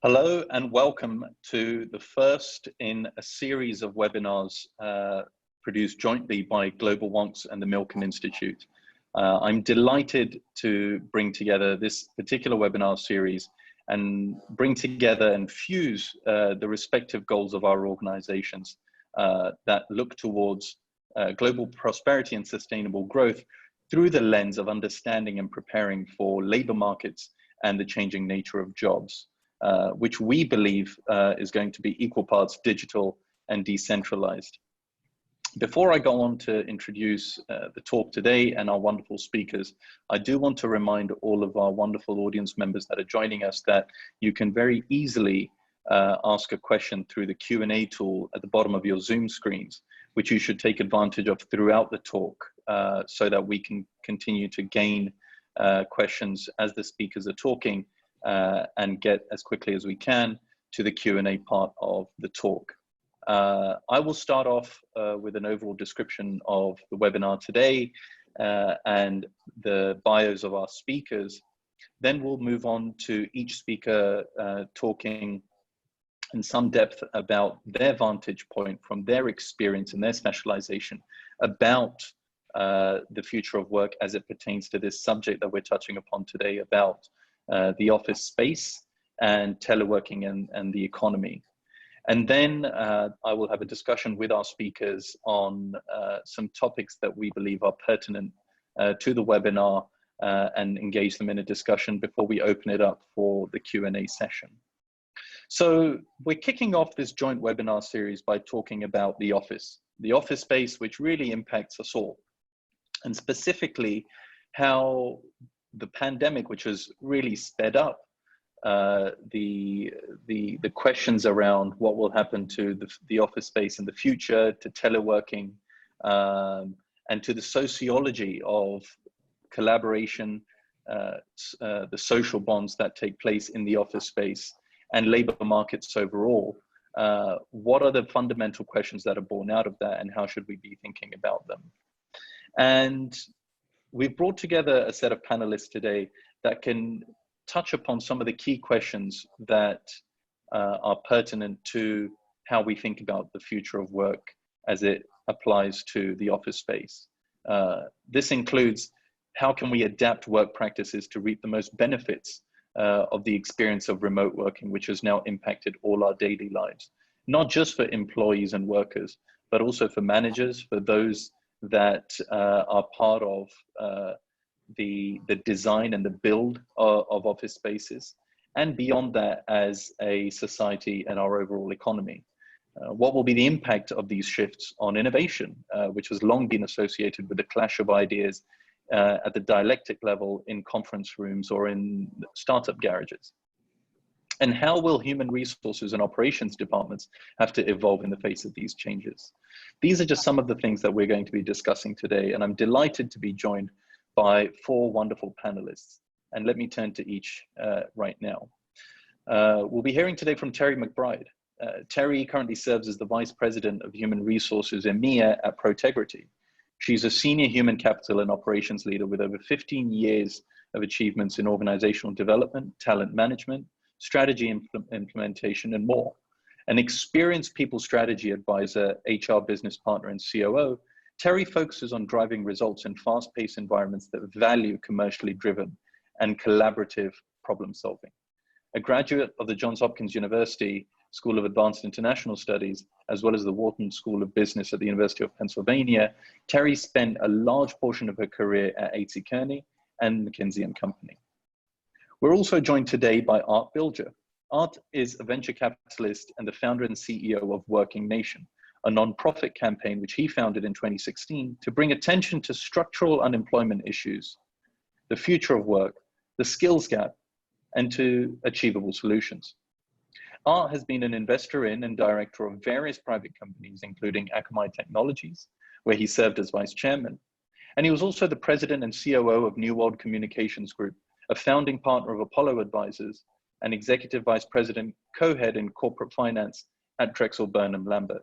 Hello and welcome to the first in a series of webinars produced jointly by Global Wonks and the Milken Institute. I'm delighted to bring together this particular webinar series and bring together and fuse the respective goals of our organizations that look towards global prosperity and sustainable growth through the lens of understanding and preparing for labor markets and the changing nature of jobs. Which we believe is going to be equal parts digital and decentralized. Before I go on to introduce the talk today and our wonderful speakers, I do want to remind all of our wonderful audience members that are joining us that you can very easily ask a question through the Q&A tool at the bottom of your Zoom screens, which you should take advantage of throughout the talk so that we can continue to gain questions as the speakers are talking and get as quickly as we can to the Q&A part of the talk. I will start off with an overall description of the webinar today and the bios of our speakers. Then we'll move on to each speaker talking in some depth about their vantage point from their experience and their specialization about the future of work as it pertains to this subject that we're touching upon today about the office space and teleworking and the economy. And then I will have a discussion with our speakers on some topics that we believe are pertinent to the webinar and engage them in a discussion before we open it up for the Q&A session. So we're kicking off this joint webinar series by talking about the office space, which really impacts us all, and specifically how the pandemic, which has really sped up the questions around what will happen to the office space in the future, to teleworking, and to the sociology of collaboration, the social bonds that take place in the office space and labor markets overall. What are the fundamental questions that are born out of that, and how should we be thinking about them? And we've brought together a set of panelists today that can touch upon some of the key questions that are pertinent to how we think about the future of work as it applies to the office space. This includes how can we adapt work practices to reap the most benefits of the experience of remote working, which has now impacted all our daily lives, not just for employees and workers, but also for managers, for those that are part of the design and the build of office spaces, and beyond that as a society and our overall economy. What will be the impact of these shifts on innovation, which has long been associated with the clash of ideas at the dialectic level in conference rooms or in startup garages? And how will human resources and operations departments have to evolve in the face of these changes? These are just some of the things that we're going to be discussing today, and I'm delighted to be joined by four wonderful panelists. And let me turn to each right now. We'll be hearing today from Terry Mcbride. Terry currently serves as the Vice President of Human Resources EMEA at Protegrity. She's a senior human capital and operations leader with over 15 years of achievements in organizational development, talent management, strategy implementation, and more. An experienced people strategy advisor, HR business partner, and COO, Terry focuses on driving results in fast-paced environments that value commercially driven and collaborative problem solving. A graduate of the Johns Hopkins University School of Advanced International Studies, as well as the Wharton School of Business at the University of Pennsylvania, Terry spent a large portion of her career at A.T. Kearney and McKinsey & Company. We're also joined today by Art Bilger. Art is a venture capitalist and the founder and CEO of Working Nation, a nonprofit campaign which he founded in 2016 to bring attention to structural unemployment issues, the future of work, the skills gap, and to achievable solutions. Art has been an investor in and director of various private companies, including Akamai Technologies, where he served as vice chairman. And he was also the president and COO of New World Communications Group, a founding partner of Apollo Advisors, and executive vice president, co-head in corporate finance at Drexel Burnham Lambert.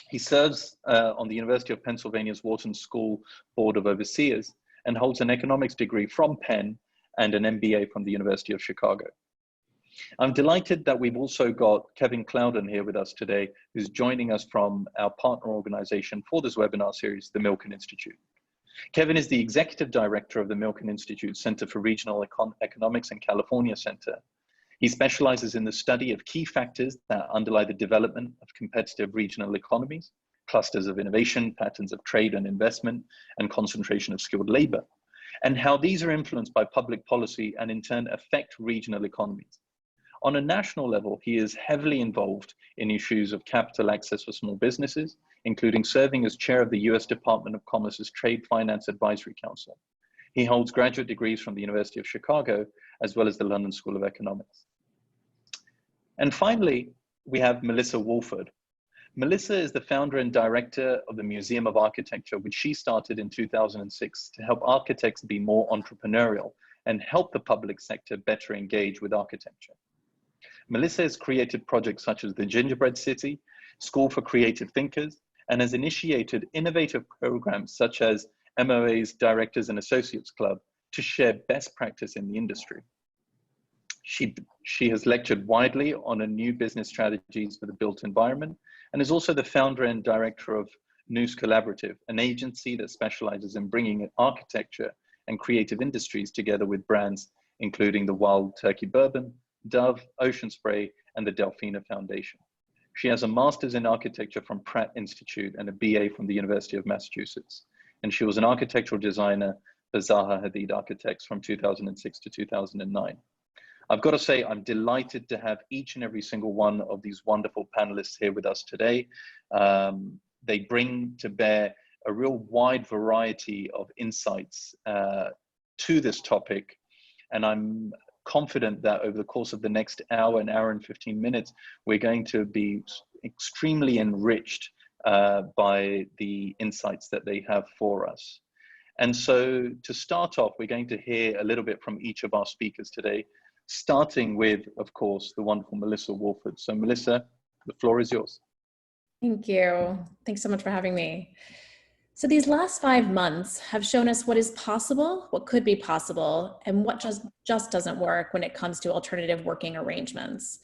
He serves on the University of Pennsylvania's Wharton School Board of Overseers and holds an economics degree from Penn and an MBA from the University of Chicago. I'm delighted that we've also got Kevin Clouden here with us today, who's joining us from our partner organization for this webinar series, the Milken Institute. Kevin is the Executive Director of the Milken Institute Center for Regional Economics and California Center. He specializes in the study of key factors that underlie the development of competitive regional economies, clusters of innovation, patterns of trade and investment, and concentration of skilled labor, and how these are influenced by public policy and in turn affect regional economies. On a national level, he is heavily involved in issues of capital access for small businesses, including serving as chair of the US Department of Commerce's Trade Finance Advisory Council. He holds graduate degrees from the University of Chicago, as well as the London School of Economics. And finally, we have Melissa Woolford. Melissa is the founder and director of the Museum of Architecture, which she started in 2006 to help architects be more entrepreneurial and help the public sector better engage with architecture. Melissa has created projects such as the Gingerbread City, School for Creative Thinkers, and has initiated innovative programs such as MOA's Directors and Associates Club to share best practice in the industry. She has lectured widely on a new business strategies for the built environment and is also the founder and director of News Collaborative, an agency that specializes in bringing architecture and creative industries together with brands including the Wild Turkey Bourbon, Dove, Ocean Spray, and the Delfina Foundation. She has a master's in architecture from Pratt Institute and a BA from the University of Massachusetts. And she was an architectural designer for Zaha Hadid Architects from 2006 to 2009. I've got to say, I'm delighted to have each and every single one of these wonderful panelists here with us today. They bring to bear a real wide variety of insights to this topic. And I'm confident that over the course of the next hour, an hour and 15 minutes, we're going to be extremely enriched by the insights that they have for us. And so to start off, we're going to hear a little bit from each of our speakers today, starting with, of course, the wonderful Melissa Woolford. So Melissa, the floor is yours. Thank you. Thanks so much for having me. So these last 5 months have shown us what is possible, what could be possible, and what just doesn't work when it comes to alternative working arrangements.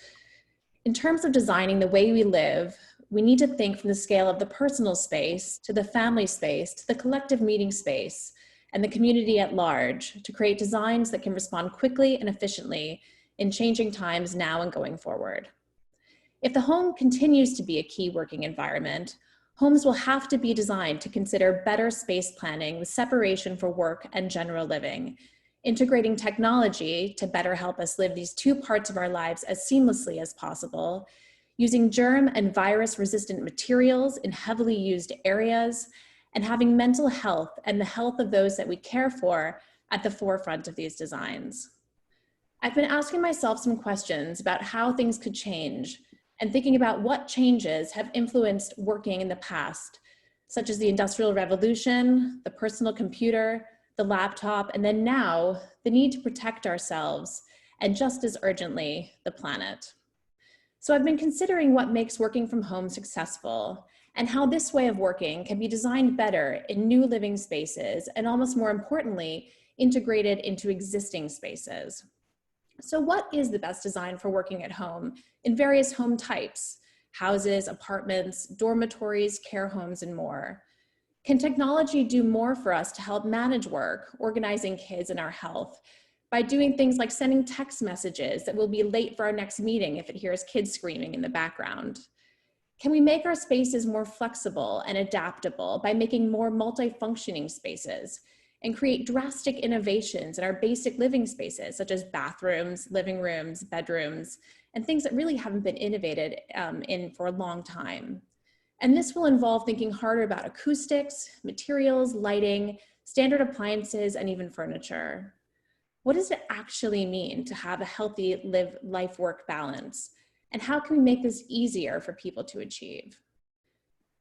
In terms of designing the way we live, we need to think from the scale of the personal space to the family space to the collective meeting space and the community at large to create designs that can respond quickly and efficiently in changing times now and going forward. If the home continues to be a key working environment, homes will have to be designed to consider better space planning with separation for work and general living, integrating technology to better help us live these two parts of our lives as seamlessly as possible, using germ and virus-resistant materials in heavily used areas, and having mental health and the health of those that we care for at the forefront of these designs. I've been asking myself some questions about how things could change and thinking about what changes have influenced working in the past, such as the Industrial Revolution, the personal computer, the laptop, and then now, the need to protect ourselves, and just as urgently, the planet. So I've been considering what makes working from home successful and how this way of working can be designed better in new living spaces and almost more importantly, integrated into existing spaces. So what is the best design for working at home in various home types, houses, apartments, dormitories, care homes, and more? Can technology do more for us to help manage work, organizing kids and our health, by doing things like sending text messages that will be late for our next meeting if it hears kids screaming in the background? Can we make our spaces more flexible and adaptable by making more multifunctioning spaces and create drastic innovations in our basic living spaces, such as bathrooms, living rooms, bedrooms, and things that really haven't been innovated in for a long time? And this will involve thinking harder about acoustics, materials, lighting, standard appliances, and even furniture. What does it actually mean to have a healthy life-work balance? And how can we make this easier for people to achieve?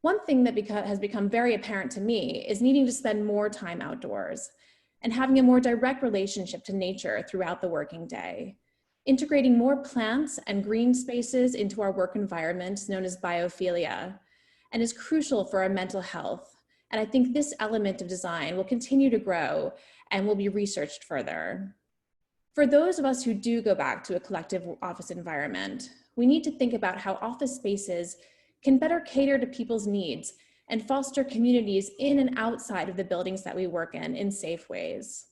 One thing that has become very apparent to me is needing to spend more time outdoors and having a more direct relationship to nature throughout the working day. Integrating more plants and green spaces into our work environment, known as biophilia, and is crucial for our mental health. And I think this element of design will continue to grow and will be researched further. For those of us who do go back to a collective office environment, we need to think about how office spaces can better cater to people's needs and foster communities in and outside of the buildings that we work in safe ways.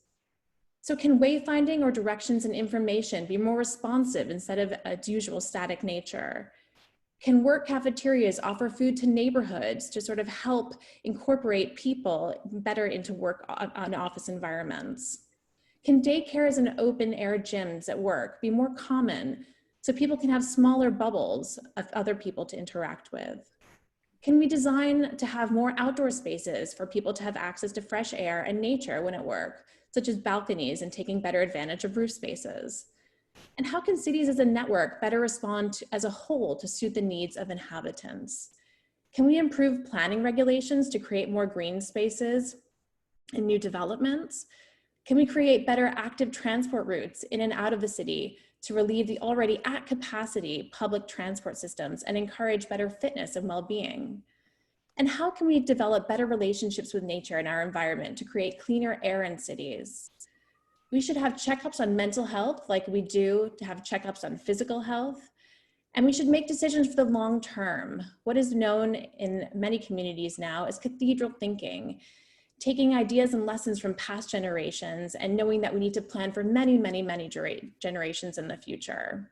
So can wayfinding or directions and information be more responsive instead of its usual static nature? Can work cafeterias offer food to neighborhoods to sort of help incorporate people better into work on office environments? Can daycares and open air gyms at work be more common so people can have smaller bubbles of other people to interact with? Can we design to have more outdoor spaces for people to have access to fresh air and nature when at work, such as balconies and taking better advantage of roof spaces? And how can cities as a network better respond as a whole to suit the needs of inhabitants? Can we improve planning regulations to create more green spaces and new developments? Can we create better active transport routes in and out of the city to relieve the already at capacity public transport systems and encourage better fitness and well-being? And how can we develop better relationships with nature and our environment to create cleaner air in cities? We should have checkups on mental health like we do to have checkups on physical health. And we should make decisions for the long term, what is known in many communities now as cathedral thinking, taking ideas and lessons from past generations and knowing that we need to plan for many, many, many generations in the future.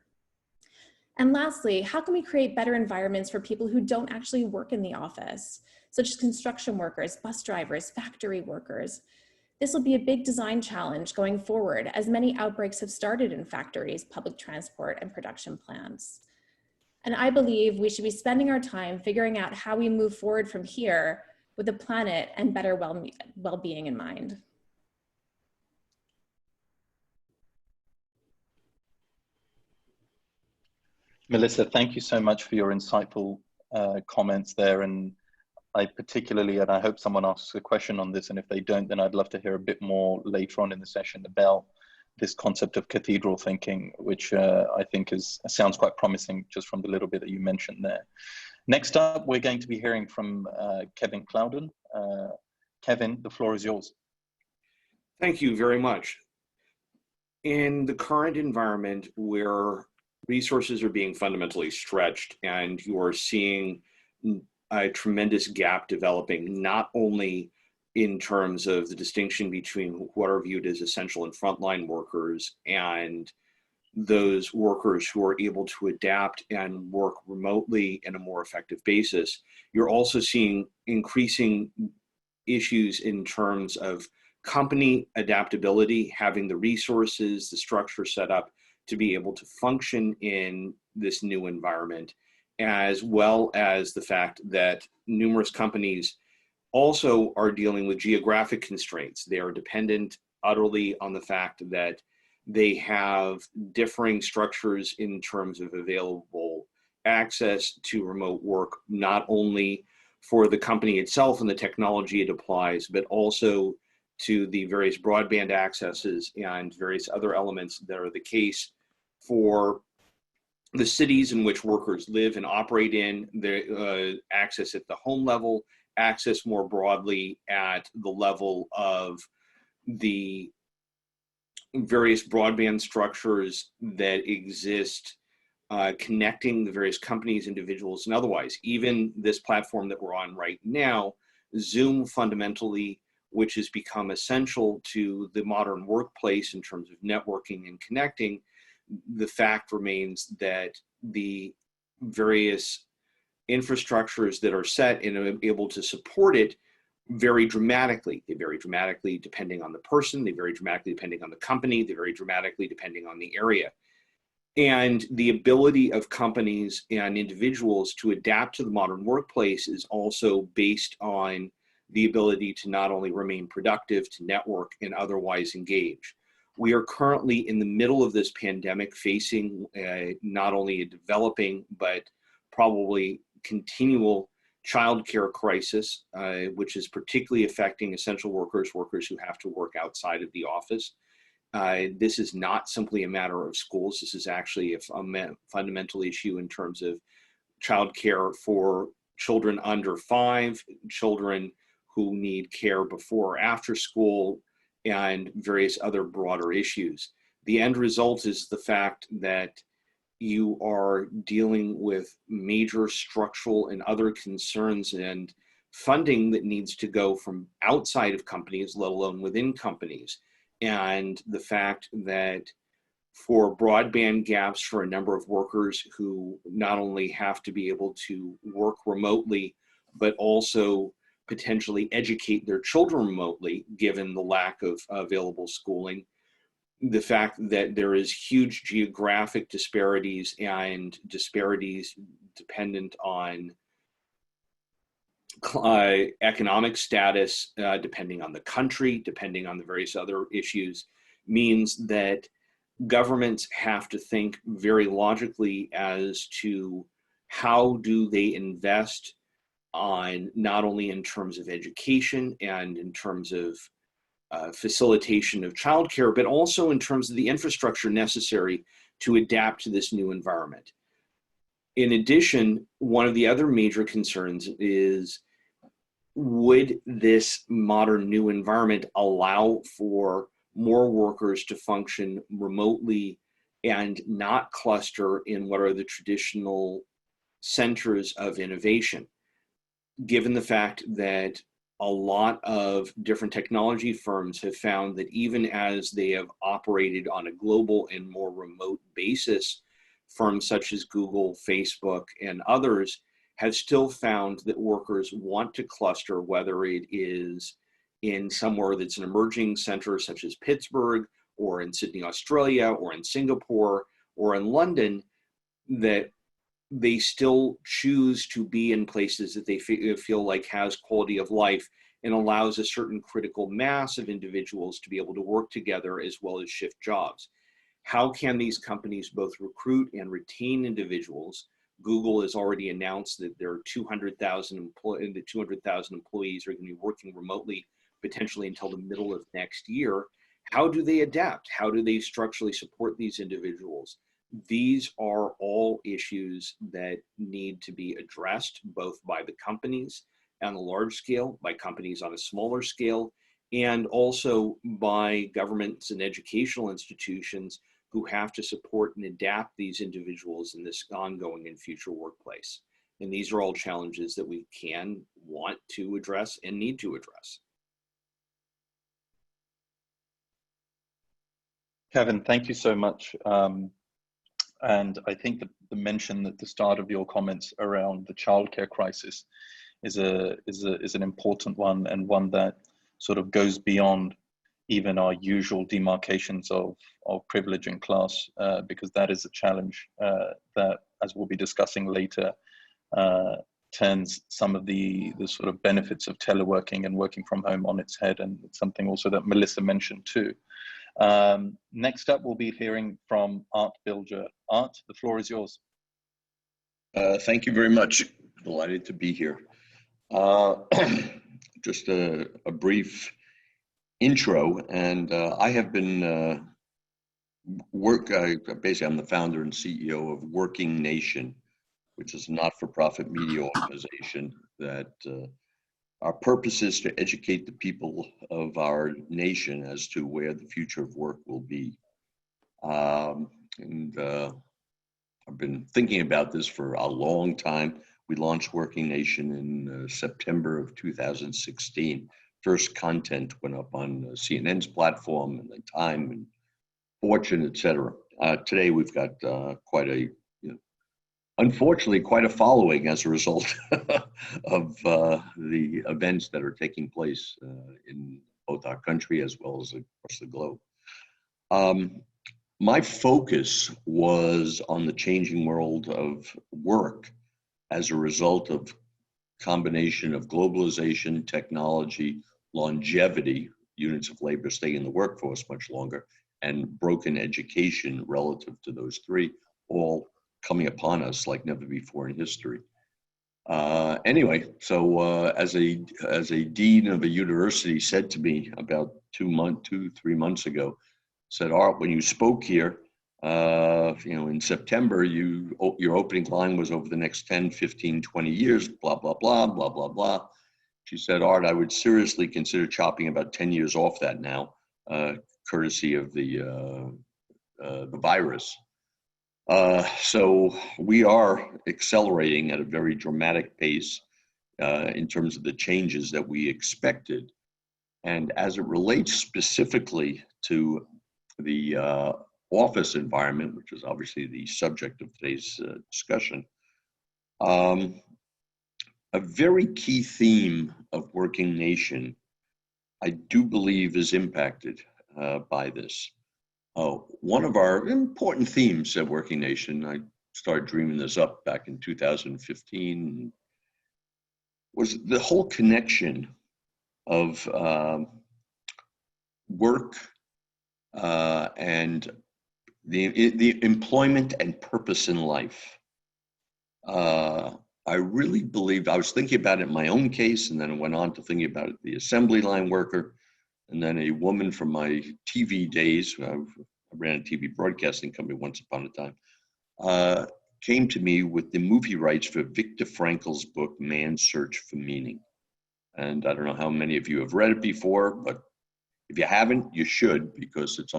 And lastly, how can we create better environments for people who don't actually work in the office, such as construction workers, bus drivers, factory workers? This will be a big design challenge going forward, as many outbreaks have started in factories, public transport, and production plants. And I believe we should be spending our time figuring out how we move forward from here with the planet and better well-being in mind. Melissa, thank you so much for your insightful comments there. And I particularly, and I hope someone asks a question on this, and if they don't, then I'd love to hear a bit more later on in the session about this concept of cathedral thinking, which I think sounds quite promising just from the little bit that you mentioned there. Next up, we're going to be hearing from Kevin Clouden. Kevin, the floor is yours. Thank you very much. In the current environment where resources are being fundamentally stretched and you are seeing a tremendous gap developing, not only in terms of the distinction between what are viewed as essential and frontline workers and those workers who are able to adapt and work remotely in a more effective basis, you're also seeing increasing issues in terms of company adaptability, having the resources, the structure set up to be able to function in this new environment, as well as the fact that numerous companies also are dealing with geographic constraints. They are dependent utterly on the fact that they have differing structures in terms of available access to remote work, not only for the company itself and the technology it applies, but also to the various broadband accesses and various other elements that are the case for the cities in which workers live and operate in, the access at the home level, access more broadly at the level of the various broadband structures that exist, connecting the various companies, individuals, and otherwise. Even this platform that we're on right now, Zoom fundamentally, which has become essential to the modern workplace in terms of networking and connecting, the fact remains that the various infrastructures that are set and are able to support it vary dramatically. They vary dramatically depending on the person, they vary dramatically depending on the company, they vary dramatically depending on the area. And the ability of companies and individuals to adapt to the modern workplace is also based on the ability to not only remain productive, to network and otherwise engage. We are currently in the middle of this pandemic facing not only a developing, but probably continual childcare crisis, which is particularly affecting essential workers, workers who have to work outside of the office. This is not simply a matter of schools. This is actually a fundamental issue in terms of childcare for children under 5, children who need care before or after school, and various other broader issues. the end result is the fact that you are dealing with major structural and other concerns and funding that needs to go from outside of companies, let alone within companies. And the fact that for broadband gaps for a number of workers who not only have to be able to work remotely, but also potentially educate their children remotely, given the lack of available schooling, the fact that there is huge geographic disparities and disparities dependent on economic status, depending on the country, depending on the various other issues, means that governments have to think very logically as to how do they invest on not only in terms of education and in terms of facilitation of childcare, but also in terms of the infrastructure necessary to adapt to this new environment. In addition, one of the other major concerns is, would this modern new environment allow for more workers to function remotely and not cluster in what are the traditional centers of innovation? Given the fact that a lot of different technology firms have found that even as they have operated on a global and more remote basis, firms such as Google, Facebook, and others have still found that workers want to cluster, whether it is in somewhere that's an emerging center such as Pittsburgh, or in Sydney, Australia, or in Singapore, or in London, that they still choose to be in places that they feel like has quality of life and allows a certain critical mass of individuals to be able to work together as well as shift jobs. How can these companies both recruit and retain individuals? Google has already announced that there are 200,000 employees are going to be working remotely potentially until the middle of next year. How do they adapt? How do they structurally support these individuals? These are all issues that need to be addressed both by the companies on a large scale, by companies on a smaller scale, and also by governments and educational institutions who have to support and adapt these individuals in this ongoing and future workplace. And these are all challenges that we can want to address and need to address. Kevin, thank you so much. And I think that the mention at the start of your comments around the childcare crisis is an important one, and one that sort of goes beyond even our usual demarcations of privilege and class, because that is a challenge that, as we'll be discussing later, turns some of the sort of benefits of teleworking and working from home on its head, and it's something also that Melissa mentioned too. Next up, we'll be hearing from Art Bilger. Art, the floor is yours. Thank you very much. Delighted to be here. Just a brief intro, and I have been basically I'm the founder and CEO of Working Nation, which is a not-for-profit media organization that our purpose is to educate the people of our nation as to where the future of work will be. I've been thinking about this for a long time. We launched Working Nation in September of 2016. First content went up on CNN's platform, and then Time and Fortune, etc. Today we've got unfortunately quite a following as a result of the events that are taking place in both our country as well as across the globe. My focus was on the changing world of work as a result of combination of globalization, technology, longevity, units of labor stay in the workforce much longer, and broken education relative to those three, all coming upon us like never before in history. Anyway, so as a dean of a university said to me about 3 months ago, said, Art, when you spoke here, in September, your opening line was over the next 10, 15, 20 years, blah, blah, blah, blah, blah, blah. She said, Art, I would seriously consider chopping about 10 years off that now, courtesy of the the virus. So we are accelerating at a very dramatic pace in terms of the changes that we expected. And as it relates specifically to the office environment, which is obviously the subject of today's discussion, a very key theme of Working Nation, I do believe, is impacted by this. One of our important themes at Working Nation, I started dreaming this up back in 2015, was the whole connection of work and the employment and purpose in life. I really believed, I was thinking about it in my own case, and then I went on to thinking about it, the assembly line worker, and then a woman from my TV days, I ran a TV broadcasting company once upon a time, came to me with the movie rights for Viktor Frankl's book, Man's Search for Meaning. And I don't know how many of you have read it before, but if you haven't, you should, because it's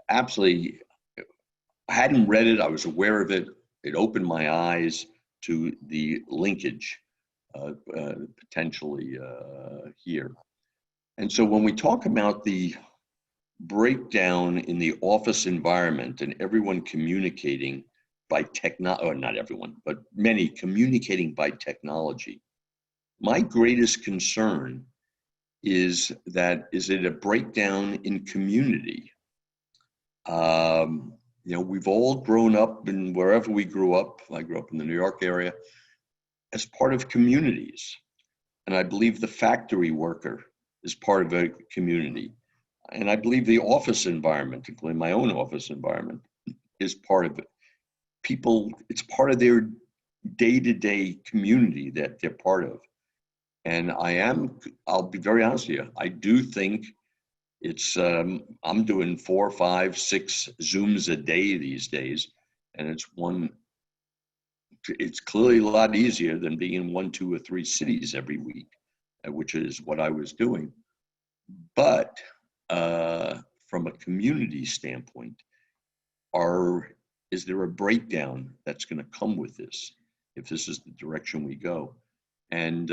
absolutely, I hadn't read it, I was aware of it. It opened my eyes to the linkage potentially here. And so when we talk about the breakdown in the office environment and everyone communicating by technology, or not everyone, but many communicating by technology, my greatest concern is that, is it a breakdown in community? You know, we've all grown up in wherever we grew up. I grew up in the New York area as part of communities. And I believe the factory worker is part of a community. And I believe the office environment, including my own office environment, is part of it. People, it's part of their day-to-day community that they're part of. And I'll be very honest with you, I do think it's, I'm doing 4, 5, 6 Zooms a day these days. And it's clearly a lot easier than being in 1, 2, or 3 cities every week, which is what I was doing. But from a community standpoint, is there a breakdown that's going to come with this, if this is the direction we go? And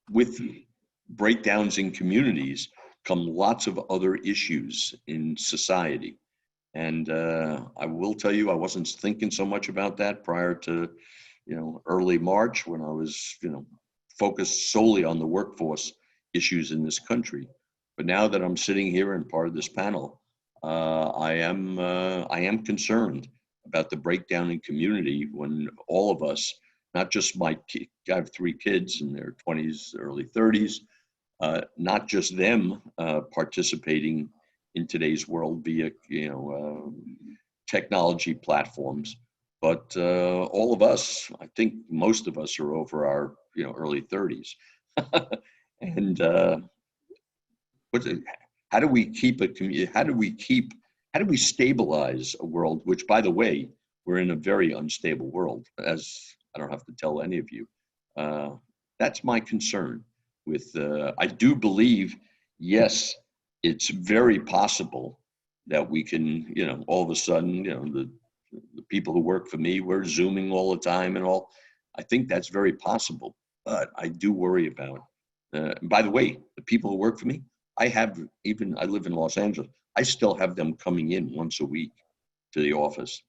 with breakdowns in communities come lots of other issues in society. And I will tell you, I wasn't thinking so much about that prior to, early March, when I was, focused solely on the workforce issues in this country. But now that I'm sitting here and part of this panel, I am concerned about the breakdown in community when all of us, not just I have 3 kids in their 20s, early 30s, not just them participating in today's world via, technology platforms, but all of us, I think most of us are over our, early 30s. And how do we stabilize a world, which, by the way, we're in a very unstable world, as I don't have to tell any of you. That's my concern with, I do believe, yes, it's very possible that we can, all of a sudden, the people who work for me, we're Zooming all the time and all. I think that's very possible, but I do worry about, by the way, the people who work for me, I live in Los Angeles, I still have them coming in once a week to the office.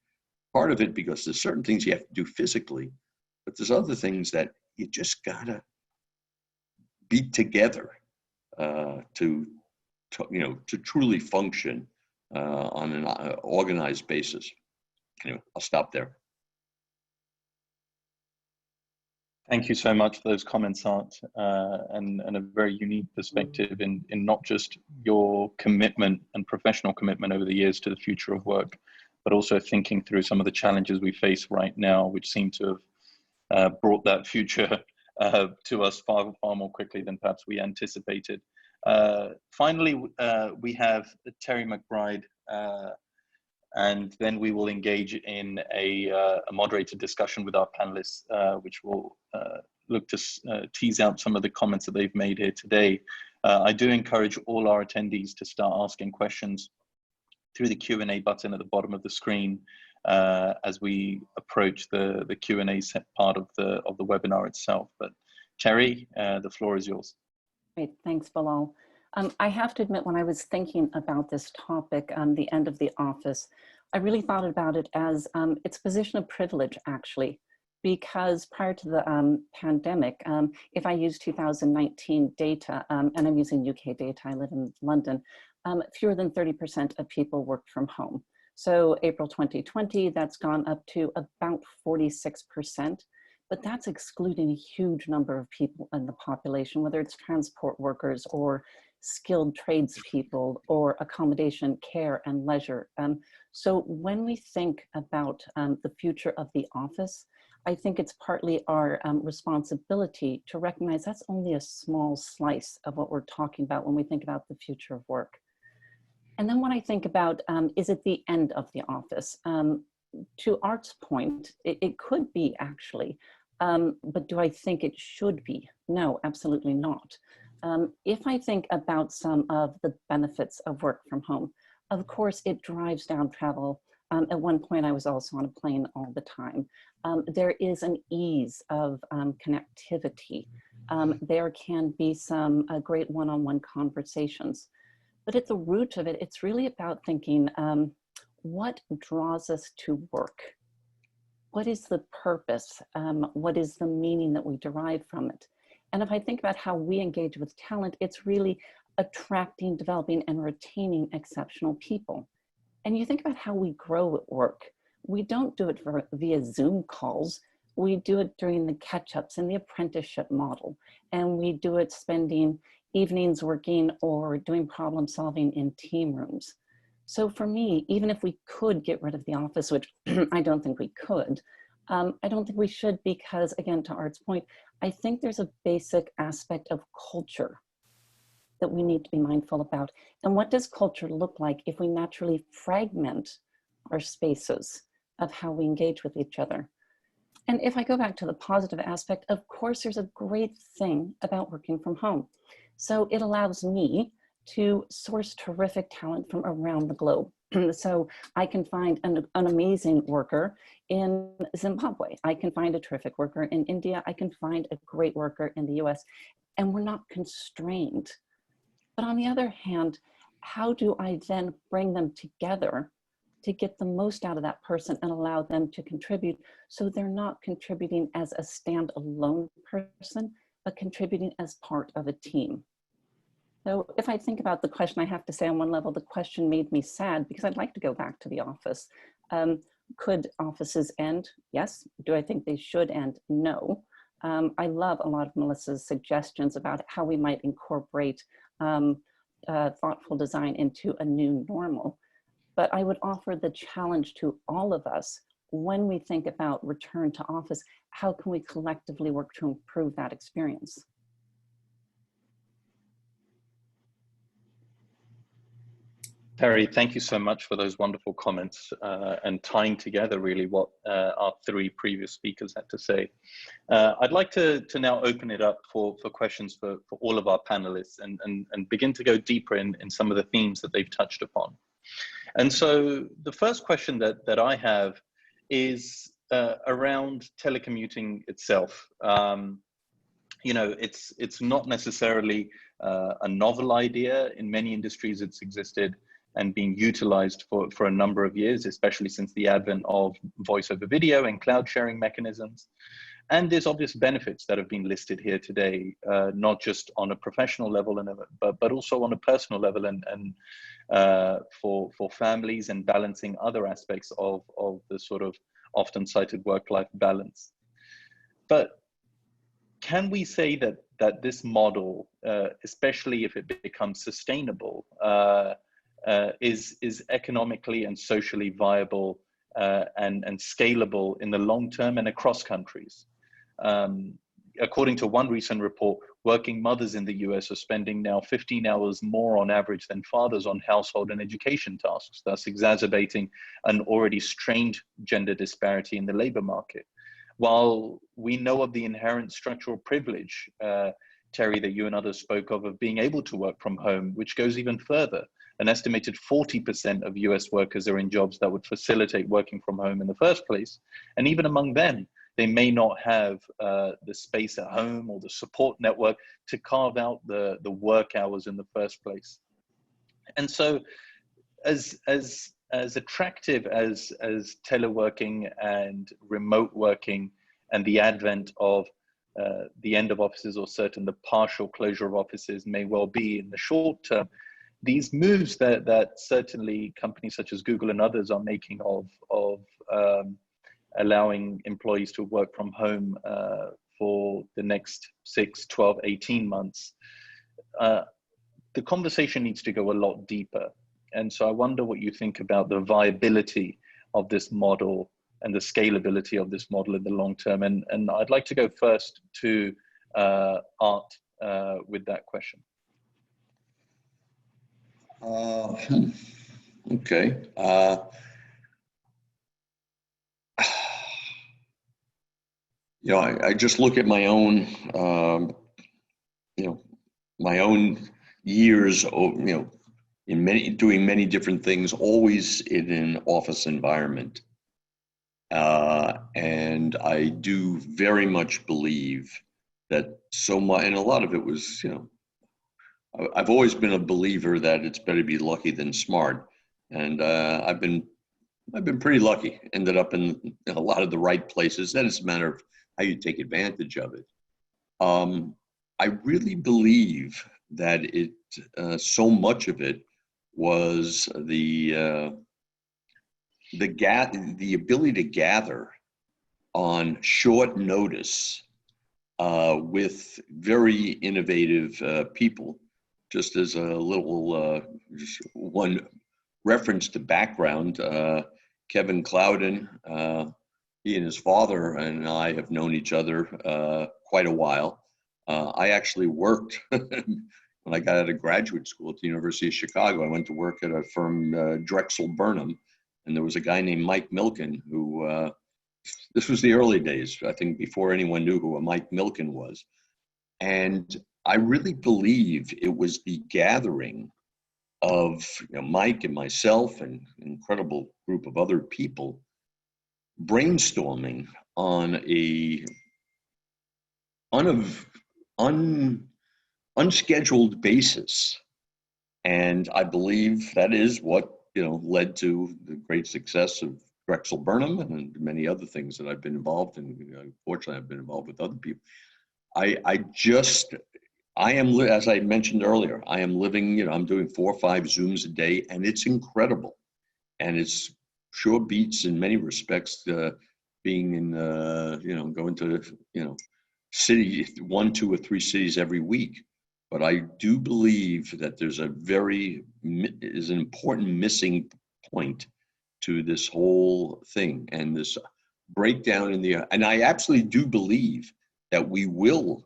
Part of it because there's certain things you have to do physically, but there's other things that you just gotta be together to truly function on an organized basis. Anyway, I'll stop there. Thank you so much for those comments, Art, and a very unique perspective in not just your commitment and professional commitment over the years to the future of work, but also thinking through some of the challenges we face right now, which seem to have brought that future to us far, far more quickly than perhaps we anticipated. Finally, we have Terry Mcbride, and then we will engage in a moderated discussion with our panelists, which will look to tease out some of the comments that they've made here today. I do encourage all our attendees to start asking questions through the Q&A button at the bottom of the screen as we approach the Q&A set part of the webinar itself. But Terry, the floor is yours. Great, thanks, Bilal. I have to admit, when I was thinking about this topic, the end of the office, I really thought about it as its position of privilege, actually, because prior to the pandemic, if I use 2019 data, and I'm using UK data, I live in London, fewer than 30% of people worked from home. So April 2020, that's gone up to about 46%. But that's excluding a huge number of people in the population, whether it's transport workers or skilled tradespeople or accommodation, care, and leisure. So when we think about the future of the office, I think it's partly our responsibility to recognize that's only a small slice of what we're talking about when we think about the future of work. And then when I think about, is it the end of the office? To Art's point, it could be actually. But do I think it should be? No, absolutely not. If I think about some of the benefits of work from home, of course, it drives down travel. At one point, I was also on a plane all the time. There is an ease of connectivity. There can be some great one-on-one conversations. But at the root of it, it's really about thinking, what draws us to work? What is the purpose? What is the meaning that we derive from it? And if I think about how we engage with talent, it's really attracting, developing, and retaining exceptional people. And you think about how we grow at work. We don't do it via Zoom calls. We do it during the catch-ups in the apprenticeship model. And we do it spending evenings working or doing problem solving in team rooms. So for me, even if we could get rid of the office, which I don't think we could, I don't think we should, because again, to Art's point, I think there's a basic aspect of culture that we need to be mindful about. And what does culture look like if we naturally fragment our spaces of how we engage with each other? And if I go back to the positive aspect, of course, there's a great thing about working from home. So it allows me to source terrific talent from around the globe. So I can find an amazing worker in Zimbabwe. I can find a terrific worker in India. I can find a great worker in the US, and we're not constrained. But on the other hand, how do I then bring them together to get the most out of that person and allow them to contribute, so they're not contributing as a standalone person, but contributing as part of a team? So if I think about the question, I have to say on one level, the question made me sad because I'd like to go back to the office. Could offices end? Yes. Do I think they should end? No. I love a lot of Melissa's suggestions about how we might incorporate thoughtful design into a new normal. But I would offer the challenge to all of us when we think about return to office, how can we collectively work to improve that experience? Terry, thank you so much for those wonderful comments and tying together really what our three previous speakers had to say. I'd like to now open it up for questions for all of our panelists and begin to go deeper in some of the themes that they've touched upon. And so the first question that I have is around telecommuting itself. You know, it's not necessarily a novel idea. In many industries, it's existed and being utilized for a number of years, especially since the advent of voice over video and cloud sharing mechanisms. And there's obvious benefits that have been listed here today, not just on a professional level, but also on a personal level and for families and balancing other aspects of the sort of often cited work-life balance. But can we say that this model, especially if it becomes sustainable, is economically and socially viable and scalable in the long term and across countries? According to one recent report, working mothers in the US are spending now 15 hours more on average than fathers on household and education tasks, thus exacerbating an already strained gender disparity in the labor market. While we know of the inherent structural privilege, Terry, that you and others spoke of being able to work from home, which goes even further, an estimated 40% of US workers are in jobs that would facilitate working from home in the first place. And even among them, they may not have the space at home or the support network to carve out the work hours in the first place. And so as attractive as teleworking and remote working and the advent of the end of offices, or the partial closure of offices, may well be in the short term, these moves that certainly companies such as Google and others are making of allowing employees to work from home for the next 6, 12, 18 months, the conversation needs to go a lot deeper. And so I wonder what you think about the viability of this model and the scalability of this model in the long term. And I'd like to go first to Art with that question. Okay. You know, I just look at my own, you know, my own years, you know, in doing many different things, always in an office environment. And I do very much believe that so much, and a lot of it was, you know, I've always been a believer that it's better to be lucky than smart. And I've been pretty lucky, ended up in a lot of the right places. Then it's a matter of how you take advantage of it. I really believe that it, so much of it was the ability to gather on short notice with very innovative people. Just as a little just one reference to background, Kevin Clouden, he and his father and I have known each other quite a while. I actually worked when I got out of graduate school at the University of Chicago. I went to work at a firm, Drexel Burnham, and there was a guy named Mike Milken who, this was the early days, I think, before anyone knew who a Mike Milken was. And I really believe it was the gathering of, you know, Mike and myself and an incredible group of other people brainstorming on a unscheduled basis. And I believe that is what, you know, led to the great success of Drexel Burnham and many other things that I've been involved in. You know, fortunately, I've been involved with other people. I am, as I mentioned earlier, I am living, you know, I'm doing 4 or 5 Zooms a day, and it's incredible. And it's sure beats in many respects being in, you know, going to, you know, city, 1, 2, or 3 cities every week. But I do believe that there's an important missing point to this whole thing, and this breakdown and I absolutely do believe that we will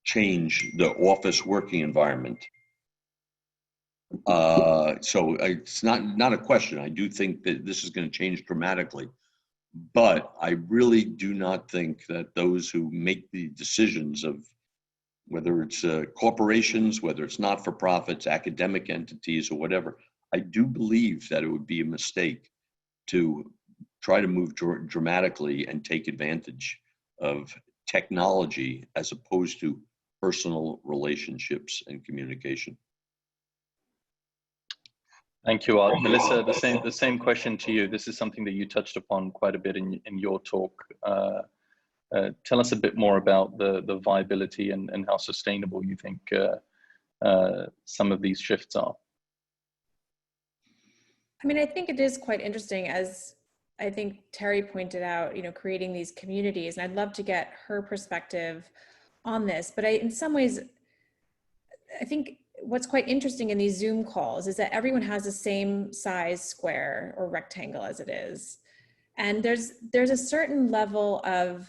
change the office working environment. So it's not a question. I do think that this is going to change dramatically, but I really do not think that those who make the decisions of whether it's corporations, whether it's not-for-profits, academic entities, or whatever, I do believe that it would be a mistake to try to move dramatically and take advantage of technology as opposed to personal relationships and communication. Thank you, Art. Melissa, the same question to you. This is something that you touched upon quite a bit in your talk. Tell us a bit more about the viability and how sustainable you think some of these shifts are. I mean, I think it is quite interesting, as I think Terry pointed out, you know, creating these communities, and I'd love to get her perspective on this. But in some ways, I think what's quite interesting in these Zoom calls is that everyone has the same size square or rectangle as it is. And there's a certain level of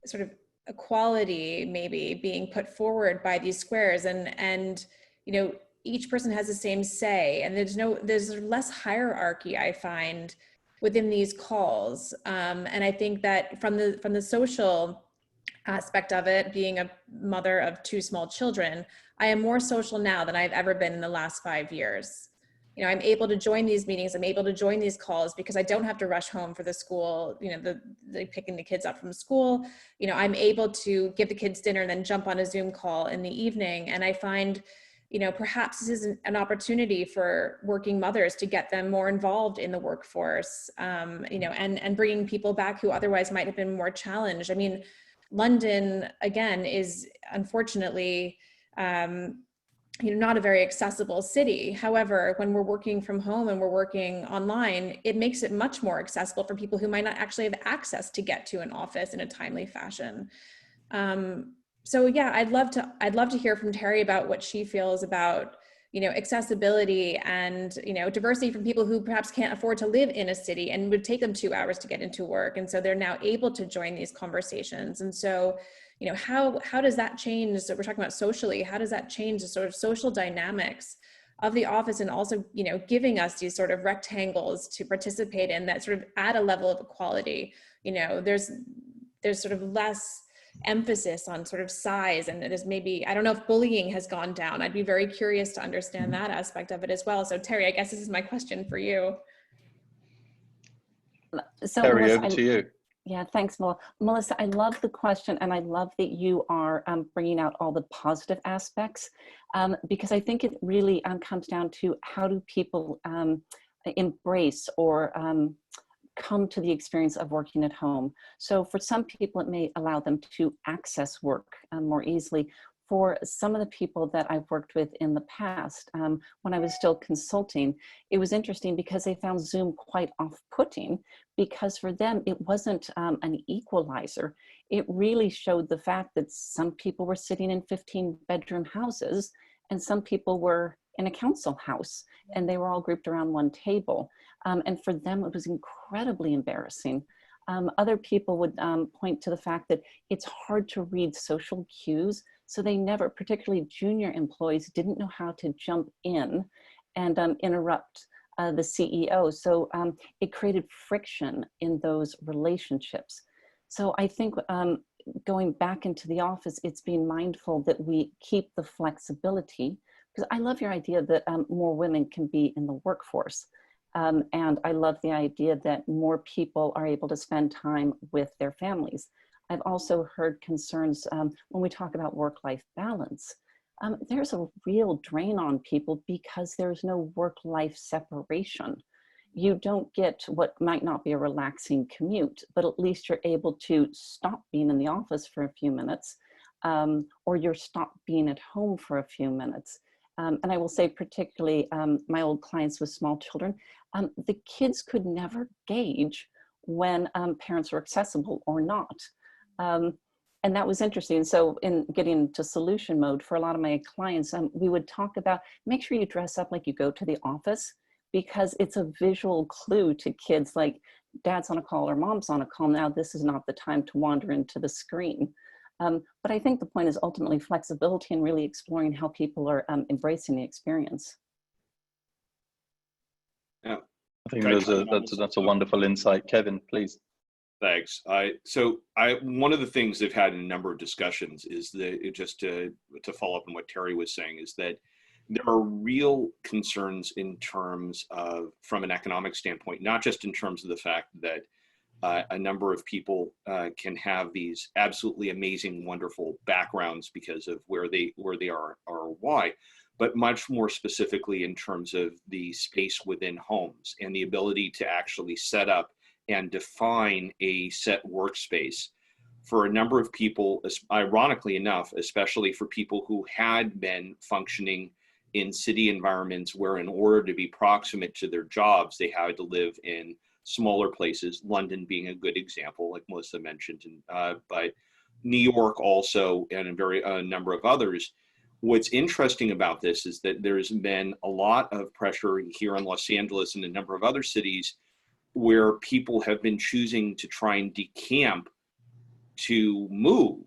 sort of equality maybe being put forward by these squares, and you know, each person has the same say, and there's less hierarchy, I find, within these calls. And I think that from the social aspect of it, being a mother of 2 small children, I am more social now than I've ever been in the last 5 years. You know, I'm able to join these meetings, I'm able to join these calls because I don't have to rush home for the school, you know, the picking the kids up from school. You know, I'm able to give the kids dinner and then jump on a Zoom call in the evening. And I find, you know, perhaps this is an opportunity for working mothers to get them more involved in the workforce, you know, and bringing people back who otherwise might have been more challenged. I mean, London, again, is unfortunately, you know, not a very accessible city. However, when we're working from home and we're working online, it makes it much more accessible for people who might not actually have access to get to an office in a timely fashion. So yeah, I'd love to hear from Terry about what she feels about, you know, accessibility and, you know, diversity from people who perhaps can't afford to live in a city and would take them 2 hours to get into work. And so they're now able to join these conversations. And so, you know, how does that change? So we're talking about socially, how does that change the sort of social dynamics of the office, and also, you know, giving us these sort of rectangles to participate in that sort of add a level of equality? You know, there's sort of less emphasis on sort of size, and there's maybe, I don't know if bullying has gone down. I'd be very curious to understand that aspect of it as well. So Terry, I guess this is my question for you. So Terry, Melissa, over to you. Yeah, thanks, Melissa. I love the question, and I love that you are bringing out all the positive aspects, because I think it really comes down to how do people embrace or come to the experience of working at home. So for some people, it may allow them to access work more easily. For some of the people that I've worked with in the past, when I was still consulting, it was interesting because they found Zoom quite off-putting, because for them, it wasn't an equalizer. It really showed the fact that some people were sitting in 15-bedroom houses and some people were in a council house, and they were all grouped around one table. And for them, it was incredibly embarrassing. Other people would point to the fact that it's hard to read social cues. So they never, particularly junior employees, didn't know how to jump in and interrupt the CEO. So it created friction in those relationships. So I think going back into the office, it's being mindful that we keep the flexibility, because I love your idea that more women can be in the workforce. And I love the idea that more people are able to spend time with their families. I've also heard concerns when we talk about work-life balance. There's a real drain on people because there's no work-life separation. You don't get what might not be a relaxing commute, but at least you're able to stop being in the office for a few minutes, or you're stopped being at home for a few minutes. And I will say particularly my old clients with small children, the kids could never gauge when parents were accessible or not. And that was interesting. So in getting into solution mode for a lot of my clients, we would talk about, make sure you dress up like you go to the office, because it's a visual clue to kids, like dad's on a call or mom's on a call. Now this is not the time to wander into the screen. But I think the point is ultimately flexibility and really exploring how people are embracing the experience. Yeah, I think that's a wonderful insight. Kevin, please. Thanks. One of the things they've had in a number of discussions is that, just to follow up on what Terry was saying, is that there are real concerns in terms of, from an economic standpoint, not just in terms of the fact that a number of people can have these absolutely amazing, wonderful backgrounds because of where they are or why, but much more specifically in terms of the space within homes and the ability to actually set up and define a set workspace. For a number of people, ironically enough, especially for people who had been functioning in city environments where, in order to be proximate to their jobs, they had to live in smaller places, London being a good example, like Melissa mentioned, but New York also, and a number of others. What's interesting about this is that there's been a lot of pressure here in Los Angeles and a number of other cities where people have been choosing to try and decamp to move,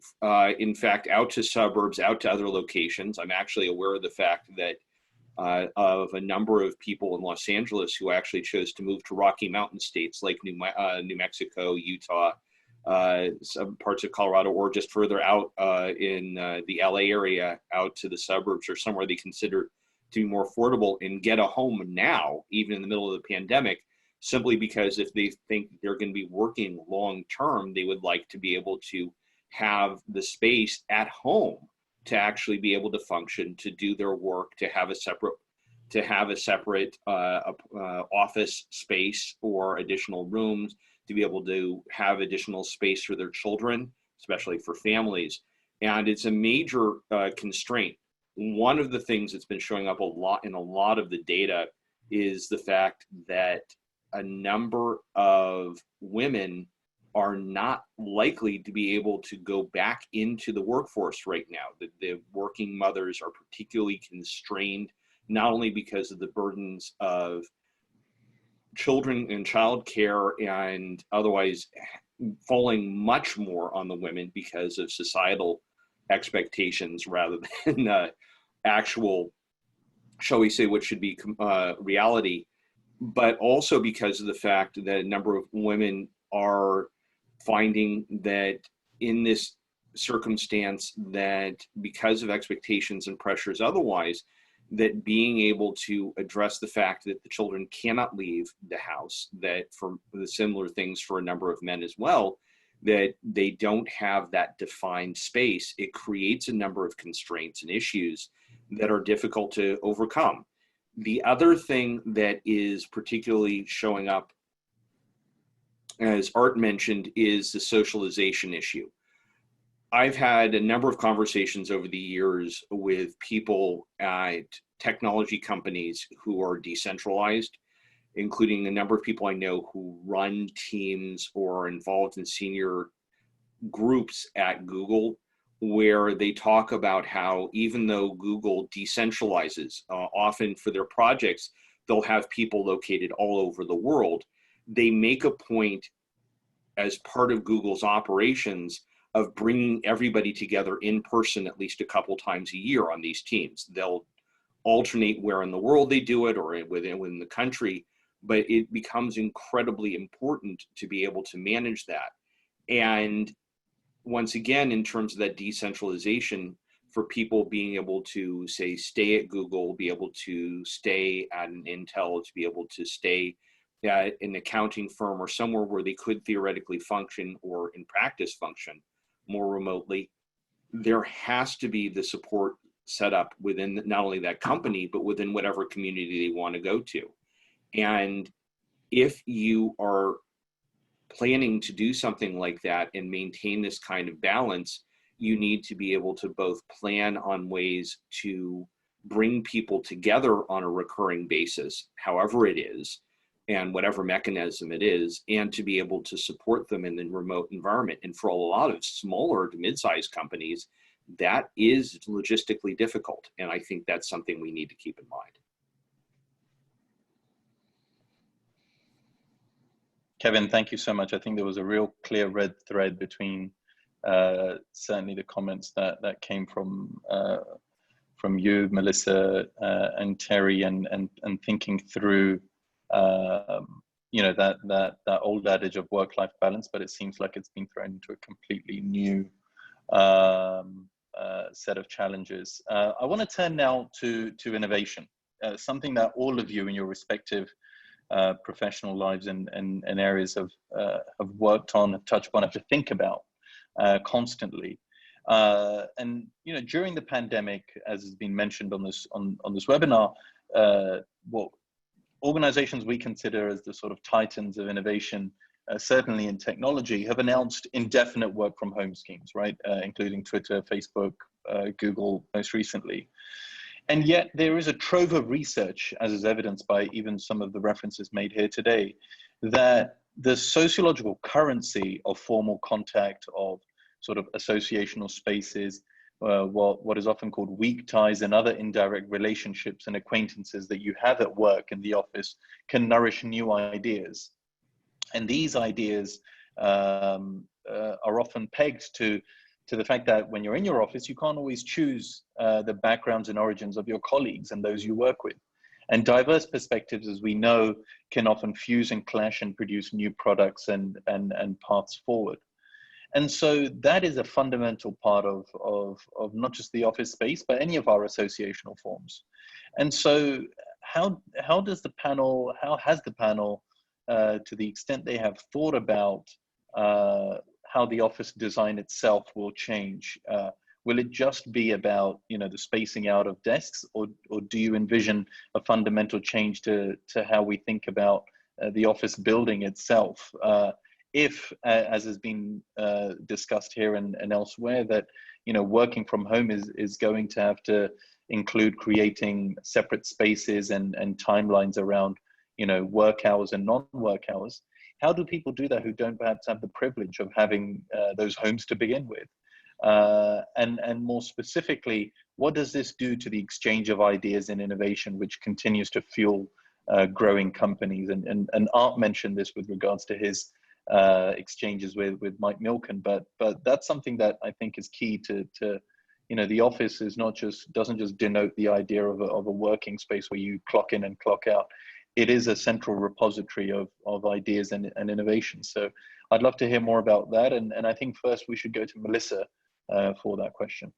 in fact, out to suburbs, out to other locations. I'm actually aware of the fact that of a number of people in Los Angeles who actually chose to move to Rocky Mountain states like New Mexico, Utah, some parts of Colorado, or just further out in the LA area, out to the suburbs or somewhere they consider to be more affordable, and get a home now, even in the middle of the pandemic, simply because if they think they're going to be working long term, they would like to be able to have the space at home to actually be able to function, to do their work, to have a separate office space or additional rooms, to be able to have additional space for their children, especially for families. And it's a major constraint. One of the things that's been showing up a lot in a lot of the data is the fact that a number of women are not likely to be able to go back into the workforce right now. The working mothers are particularly constrained, not only because of the burdens of children and childcare and otherwise falling much more on the women because of societal expectations rather than actual, shall we say, what should be reality, but also because of the fact that a number of women are finding that in this circumstance, that because of expectations and pressures otherwise, that being able to address the fact that the children cannot leave the house, that for the similar things for a number of men as well, that they don't have that defined space, it creates a number of constraints and issues that are difficult to overcome. The other thing that is particularly showing up, as Art mentioned, is the socialization issue. I've had a number of conversations over the years with people at technology companies who are decentralized, including a number of people I know who run teams or are involved in senior groups at Google, where they talk about how even though Google decentralizes, often for their projects, they'll have people located all over the world. They make a point as part of Google's operations of bringing everybody together in person at least a couple times a year on these teams. They'll alternate where in the world they do it or within the country, but it becomes incredibly important to be able to manage that. And once again, in terms of that decentralization, for people being able to, say, stay at Google, be able to stay at an Intel, to be able to stay at an accounting firm or somewhere where they could theoretically function or in practice function more remotely, there has to be the support set up within not only that company, but within whatever community they want to go to. And if you are planning to do something like that and maintain this kind of balance, you need to be able to both plan on ways to bring people together on a recurring basis, however it is, and whatever mechanism it is, and to be able to support them in the remote environment. And for a lot of smaller to mid-sized companies, that is logistically difficult. And I think that's something we need to keep in mind. Kevin, thank you so much. I think there was a real clear red thread between certainly the comments that came from you, Melissa, and Terry, and thinking through you know, that old adage of work-life balance, but it seems like it's been thrown into a completely new set of challenges. I want to turn now to innovation, something that all of you in your respective professional lives and areas have worked on, have touched on, have to think about constantly. And you know, during the pandemic, as has been mentioned on this webinar, what organizations we consider as the sort of titans of innovation, certainly in technology, have announced indefinite work from home schemes, right? Including Twitter, Facebook, Google most recently. And yet there is a trove of research, as is evidenced by even some of the references made here today, that the sociological currency of formal contact, of sort of associational spaces, what is often called weak ties and other indirect relationships and acquaintances that you have at work in the office, can nourish new ideas. And these ideas are often pegged to the fact that when you're in your office, you can't always choose the backgrounds and origins of your colleagues and those you work with. And diverse perspectives, as we know, can often fuse and clash and produce new products and paths forward. And so that is a fundamental part of not just the office space, but any of our associational forms. And so how has the panel, to the extent they have thought about how the office design itself will change? Will it just be about, you know, the spacing out of desks, or do you envision a fundamental change to how we think about the office building itself? If, as has been discussed here and elsewhere, that, you know, working from home is going to have to include creating separate spaces and timelines around, you know, work hours and non-work hours, how do people do that who don't perhaps have the privilege of having those homes to begin with? And more specifically, what does this do to the exchange of ideas and innovation, which continues to fuel growing companies? And Art mentioned this with regards to his exchanges with Mike Milken, but that's something that I think is key to you know, the office is doesn't just denote the idea of a working space where you clock in and clock out. It is a central repository of ideas and innovation. So I'd love to hear more about that. And I think first we should go to Melissa for that question.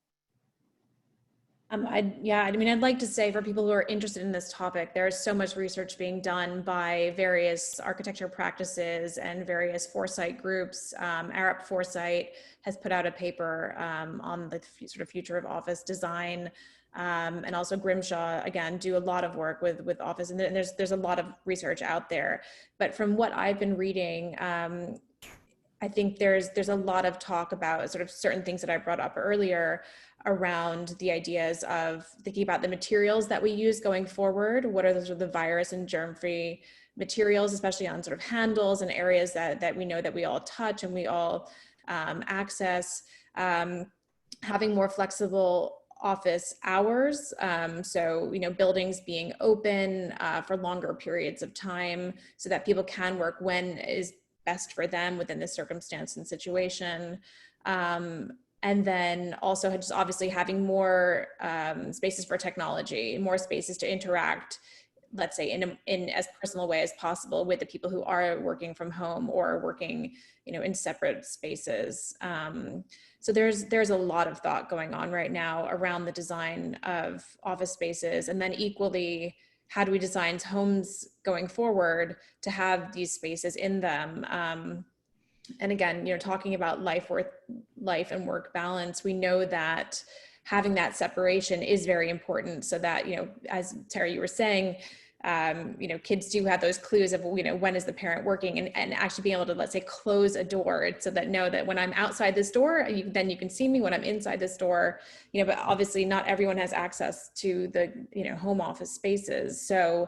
I'd like to say, for people who are interested in this topic, there's so much research being done by various architecture practices and various foresight groups. Arup Foresight has put out a paper on the sort of future of office design, and also Grimshaw, again, do a lot of work with office, and there's a lot of research out there. But from what I've been reading, I think there's a lot of talk about sort of certain things that I brought up earlier around the ideas of thinking about the materials that we use going forward. What are the sort of the virus and germ-free materials, especially on sort of handles and areas that we know that we all touch and we all access. Having more flexible office hours. So, you know, buildings being open for longer periods of time so that people can work when is best for them within the circumstance and situation. And then also just obviously having more spaces for technology, more spaces to interact, let's say in as personal a way as possible with the people who are working from home or working, you know, in separate spaces. So there's a lot of thought going on right now around the design of office spaces, and then equally, how do we design homes going forward to have these spaces in them? And again, you know, talking about life and work balance, we know that having that separation is very important, so that, you know, as Terry, you were saying, you know, kids do have those clues of, you know, when is the parent working, and actually being able to, let's say, close a door so that know that when I'm outside this door, then you can see me. When I'm inside this door, you know, but obviously not everyone has access to the, you know, home office spaces. So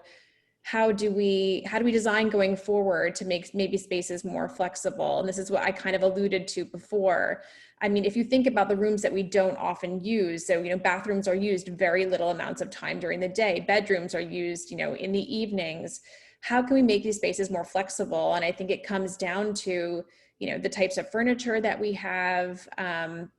how do we design going forward to make maybe spaces more flexible? And this is what I kind of alluded to before. I mean, if you think about the rooms that we don't often use, so, you know, bathrooms are used very little amounts of time during the day, bedrooms are used, you know, in the evenings. How can we make these spaces more flexible? And I think it comes down to, you know, the types of furniture that we have.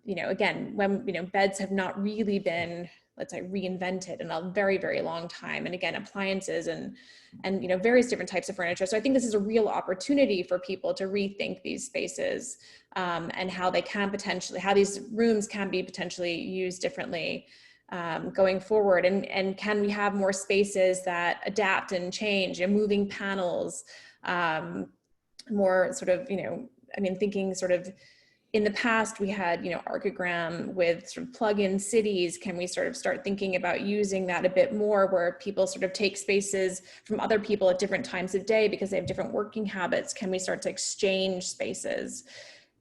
You know, again, when, you know, beds have not really been, let's say, reinvented in a very, very long time. And again, appliances and, you know, various different types of furniture. So I think this is a real opportunity for people to rethink these spaces and how they can potentially, how these rooms can be potentially used differently going forward. And can we have more spaces that adapt and change, and moving panels, more sort of, you know, I mean, thinking sort of, in the past, we had, you know, Archigram with sort of plug-in cities. Can we sort of start thinking about using that a bit more, where people sort of take spaces from other people at different times of day because they have different working habits? Can we start to exchange spaces?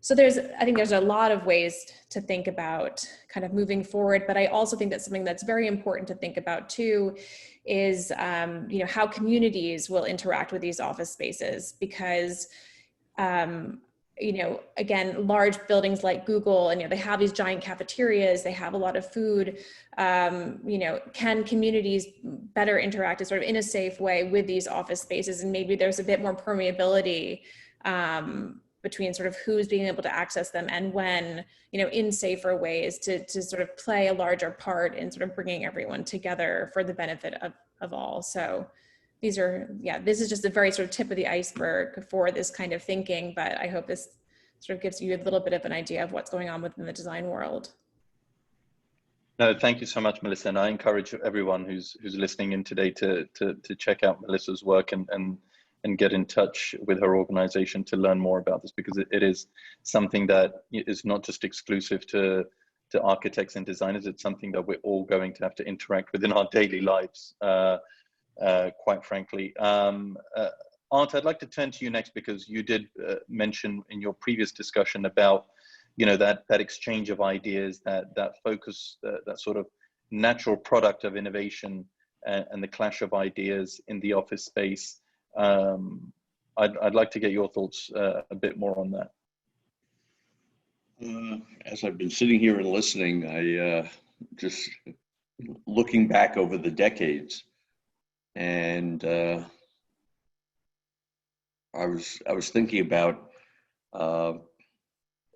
So I think there's a lot of ways to think about kind of moving forward, but I also think that something that's very important to think about too is, you know, how communities will interact with these office spaces, because, you know, again, large buildings like Google, and, you know, they have these giant cafeterias, they have a lot of food, you know, can communities better interact sort of in a safe way with these office spaces? And maybe there's a bit more permeability between sort of who's being able to access them and when, you know, in safer ways to sort of play a larger part in sort of bringing everyone together for the benefit of all. So these are, yeah, this is just a very sort of tip of the iceberg for this kind of thinking, but I hope this sort of gives you a little bit of an idea of what's going on within the design world. No, thank you so much, Melissa. And I encourage everyone who's listening in today to check out Melissa's work and get in touch with her organization to learn more about this, because it is something that is not just exclusive to architects and designers. It's something that we're all going to have to interact with in our daily lives, quite frankly. Art, I'd like to turn to you next, because you did mention in your previous discussion about, you know, that exchange of ideas, that focus, that sort of natural product of innovation and the clash of ideas in the office space. I'd like to get your thoughts a bit more on that. As I've been sitting here and listening, I just looking back over the decades, and I was thinking about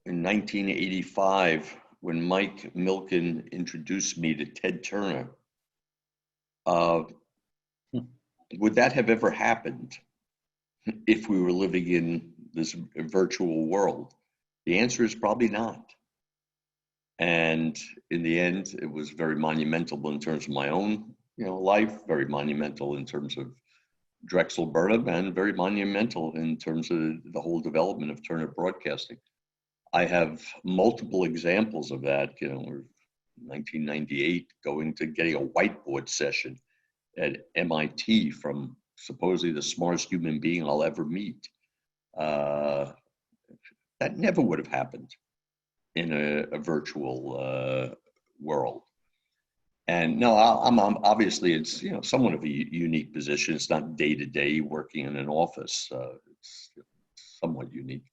in 1985 when Mike Milken introduced me to Ted Turner. Would that have ever happened if we were living in this virtual world? The answer is probably not. And in the end, it was very monumental in terms of my own, life, very monumental in terms of Drexel Burnham, and very monumental in terms of the whole development of Turner Broadcasting. I have multiple examples of that, 1998, getting a whiteboard session at MIT from supposedly the smartest human being I'll ever meet. That never would have happened in a virtual world. And no, I'm obviously it's somewhat of a unique position. It's not day to day working in an office. It's somewhat unique.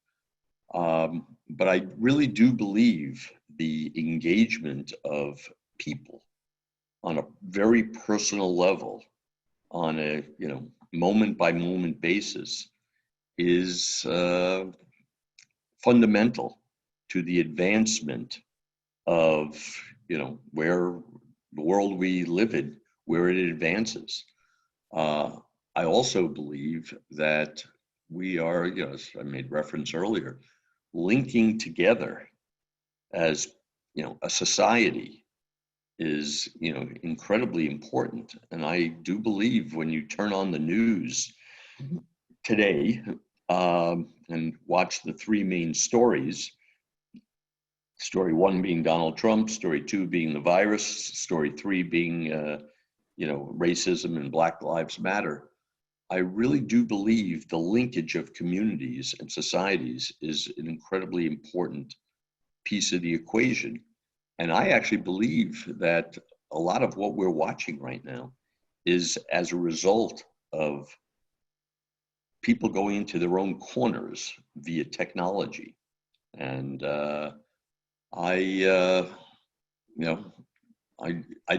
But I really do believe the engagement of people on a very personal level, on a moment by moment basis, is fundamental to the advancement of where the world we live in, where it advances. I also believe that we are, as I made reference earlier, linking together as a society is incredibly important. And I do believe when you turn on the news today and watch the three main stories, story one being Donald Trump, story two being the virus, story three being racism and Black Lives Matter, I really do believe the linkage of communities and societies is an incredibly important piece of the equation. And I actually believe that a lot of what we're watching right now is as a result of people going into their own corners via technology. And I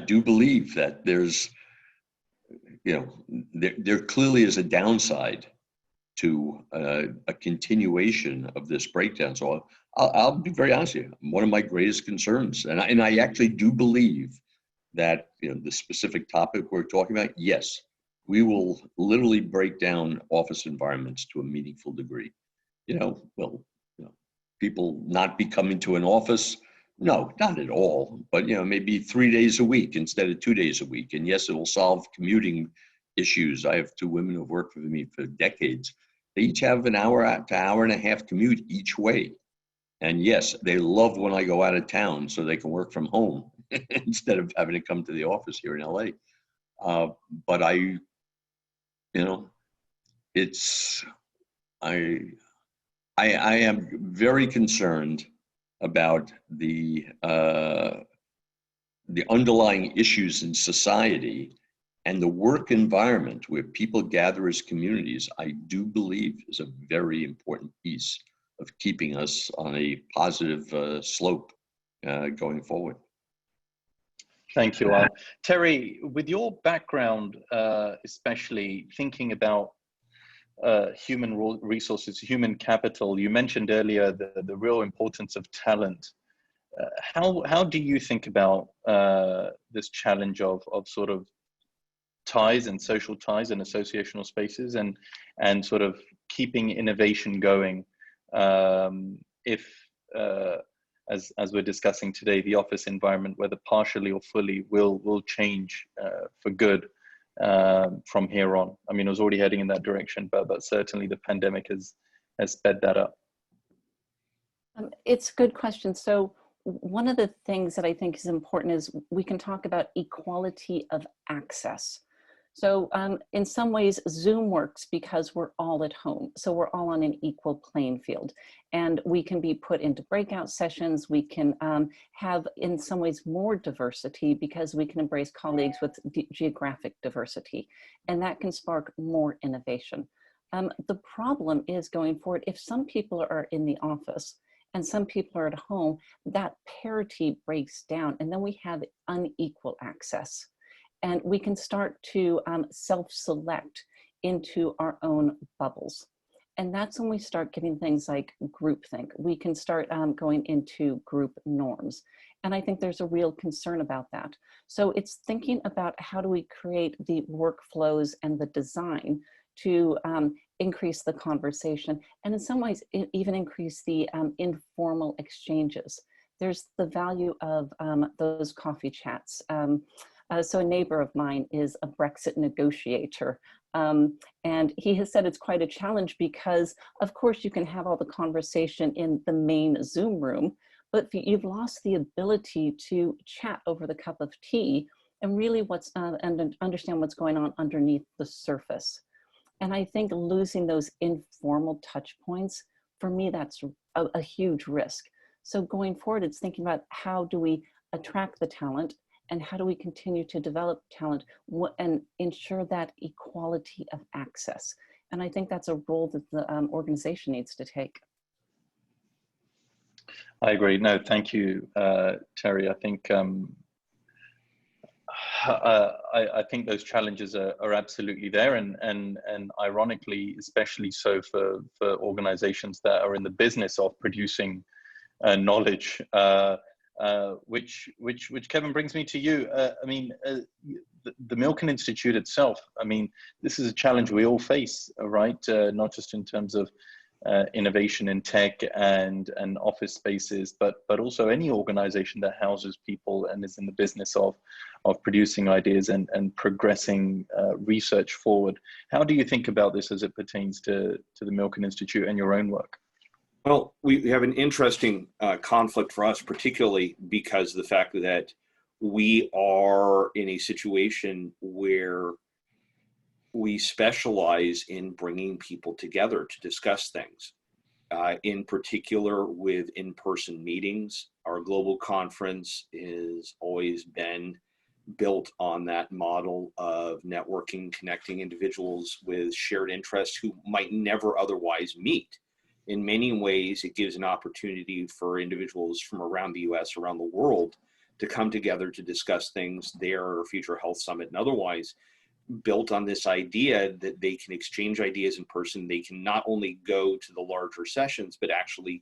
do believe that there's, there clearly is a downside to a continuation of this breakdown. So I'll be very honest with you. One of my greatest concerns, and I actually do believe that the specific topic we're talking about, yes, we literally break down office environments to a meaningful degree. People not be coming to an office. No, not at all, but maybe 3 days a week instead of 2 days a week. And yes, it will solve commuting issues. I have two women who've worked with me for decades. They each have an hour to hour and a half commute each way. And yes, they love when I go out of town so they can work from home instead of having to come to the office here in LA. But I am very concerned about the underlying issues in society, and the work environment where people gather as communities, I do believe is a very important piece of keeping us on a positive slope going forward. Thank you, Al. Terry, with your background, especially thinking about human resources, human capital, you mentioned earlier the real importance of talent. How do you think about this challenge of sort of ties and social ties and associational spaces and sort of keeping innovation going if, as we're discussing today, the office environment, whether partially or fully, will change for good from here on. I mean, it was already heading in that direction, but certainly the pandemic has sped that up. It's a good question. So one of the things that I think is important is we can talk about equality of access. So in some ways, Zoom works because we're all at home. So we're all on an equal playing field. And we can be put into breakout sessions. We can have, in some ways, more diversity because we can embrace colleagues with geographic diversity. And that can spark more innovation. The problem is going forward, if some people are in the office and some people are at home, that parity breaks down. And then we have unequal access. And we can start to self-select into our own bubbles. And that's when we start getting things like groupthink. We can start going into group norms. And I think there's a real concern about that. So it's thinking about how do we create the workflows and the design to increase the conversation, and in some ways even increase the informal exchanges. There's the value of those coffee chats. So a neighbor of mine is a Brexit negotiator, and he has said it's quite a challenge because, of course, you can have all the conversation in the main Zoom room, but you've lost the ability to chat over the cup of tea and really and understand what's going on underneath the surface. And I think losing those informal touch points, for me, that's a huge risk. So going forward, it's thinking about how do we attract the talent and how do we continue to develop talent and ensure that equality of access. And I think that's a role that the organization needs to take. I agree. No, thank you, Terry. I think I think those challenges are absolutely there, and ironically, especially so for organizations that are in the business of producing knowledge, which Kevin brings me to you. I mean, the Milken Institute itself, I mean, this is a challenge we all face, right? Not just in terms of innovation in tech and office spaces, but also any organization that houses people and is in the business of producing ideas and progressing research forward. How do you think about this as it pertains to the Milken Institute and your own work? Well, we have an interesting conflict for us, particularly because of the fact that we are in a situation where we specialize in bringing people together to discuss things, in particular with in-person meetings. Our global conference has always been built on that model of networking, connecting individuals with shared interests who might never otherwise meet. In many ways, it gives an opportunity for individuals from around the US, around the world, to come together to discuss things there, or Future Health Summit and otherwise, built on this idea that they can exchange ideas in person. They can not only go to the larger sessions, but actually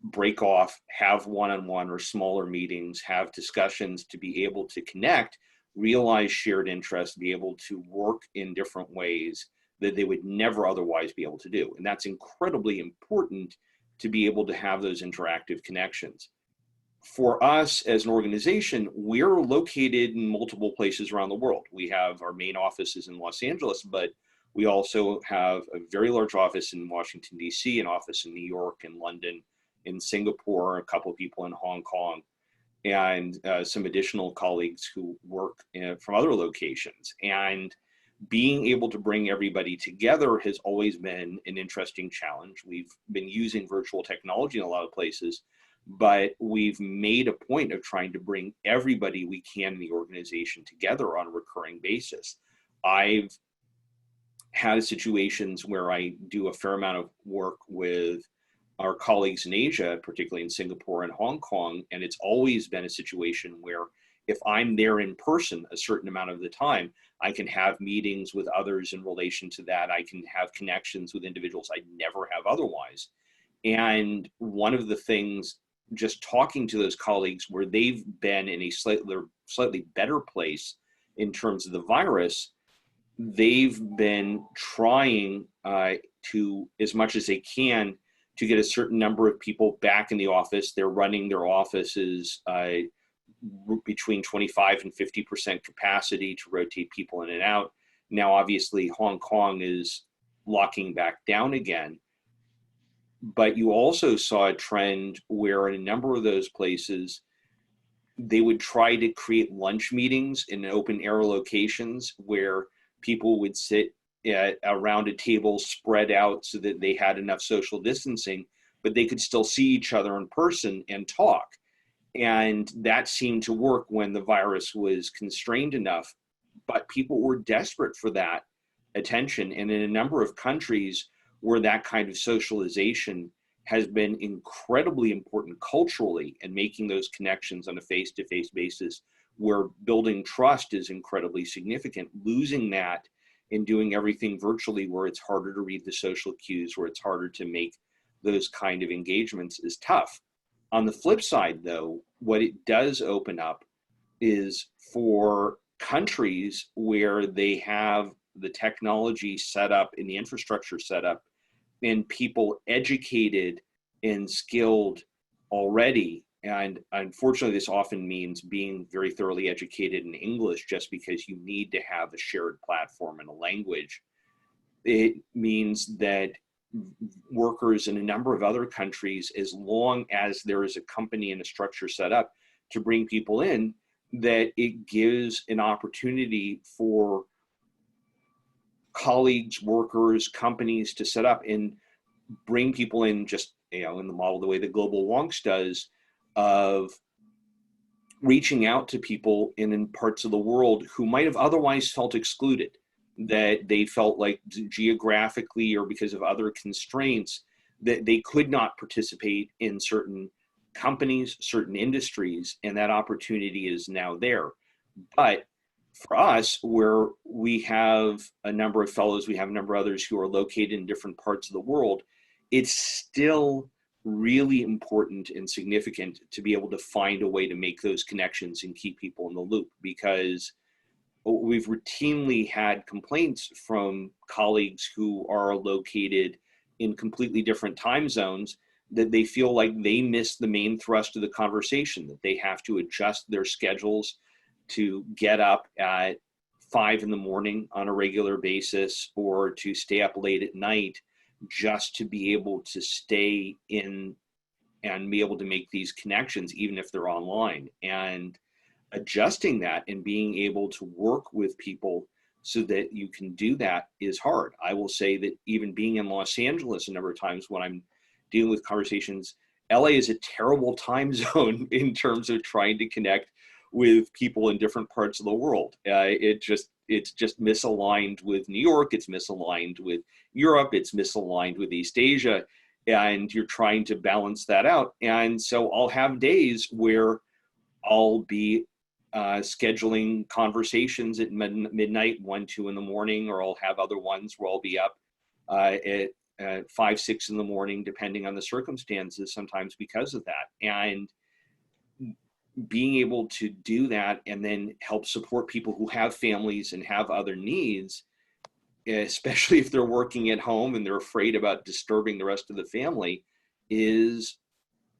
break off, have one-on-one or smaller meetings, have discussions to be able to connect, realize shared interests, be able to work in different ways that they would never otherwise be able to do. And that's incredibly important, to be able to have those interactive connections. For us as an organization, we're located in multiple places around the world. We have our main offices in Los Angeles, but we also have a very large office in Washington, D.C., an office in New York and London, in Singapore, a couple of people in Hong Kong, and some additional colleagues who work from other locations. And being able to bring everybody together has always been an interesting challenge. We've been using virtual technology in a lot of places, but we've made a point of trying to bring everybody we can in the organization together on a recurring basis. I've had situations where I do a fair amount of work with our colleagues in Asia, particularly in Singapore and Hong Kong, and it's always been a situation where if I'm there in person a certain amount of the time, I can have meetings with others in relation to that. I can have connections with individuals I'd never have otherwise. And one of the things, just talking to those colleagues where they've been in a slightly better place in terms of the virus, they've been trying to, as much as they can, to get a certain number of people back in the office. They're running their offices between 25 and 50% capacity to rotate people in and out. Now, obviously, Hong Kong is locking back down again. But you also saw a trend where in a number of those places, they would try to create lunch meetings in open air locations where people would sit around a table spread out so that they had enough social distancing, but they could still see each other in person and talk. And that seemed to work when the virus was constrained enough, but people were desperate for that attention. And in a number of countries where that kind of socialization has been incredibly important culturally, and making those connections on a face-to-face basis where building trust is incredibly significant, losing that and doing everything virtually where it's harder to read the social cues, where it's harder to make those kind of engagements is tough. On the flip side, though, what it does open up is for countries where they have the technology set up and the infrastructure set up and people educated and skilled already. And unfortunately, this often means being very thoroughly educated in English just because you need to have a shared platform and a language. It means that workers in a number of other countries, as long as there is a company and a structure set up to bring people in, that it gives an opportunity for colleagues, workers, companies to set up and bring people in, just, you know, in the model the way that Global Wonks does, of reaching out to people in parts of the world who might have otherwise felt excluded, that they felt like geographically or because of other constraints that they could not participate in certain companies, certain industries, and that opportunity is now there. But for us, where we have a number of fellows, we have a number of others who are located in different parts of the world, it's still really important and significant to be able to find a way to make those connections and keep people in the loop, because we've routinely had complaints from colleagues who are located in completely different time zones that they feel like they miss the main thrust of the conversation, that they have to adjust their schedules to get up at 5 in the morning on a regular basis or to stay up late at night just to be able to stay in and be able to make these connections, even if they're online. And adjusting that and being able to work with people so that you can do that is hard. I will say that even being in Los Angeles a number of times when I'm dealing with conversations, LA is a terrible time zone in terms of trying to connect with people in different parts of the world. It's just misaligned with New York, it's misaligned with Europe, it's misaligned with East Asia, and you're trying to balance that out. And so I'll have days where I'll be scheduling conversations at midnight, 1, 2 in the morning, or I'll have other ones where I'll be up at 5, 6 in the morning, depending on the circumstances, sometimes because of that. And being able to do that and then help support people who have families and have other needs, especially if they're working at home and they're afraid about disturbing the rest of the family, is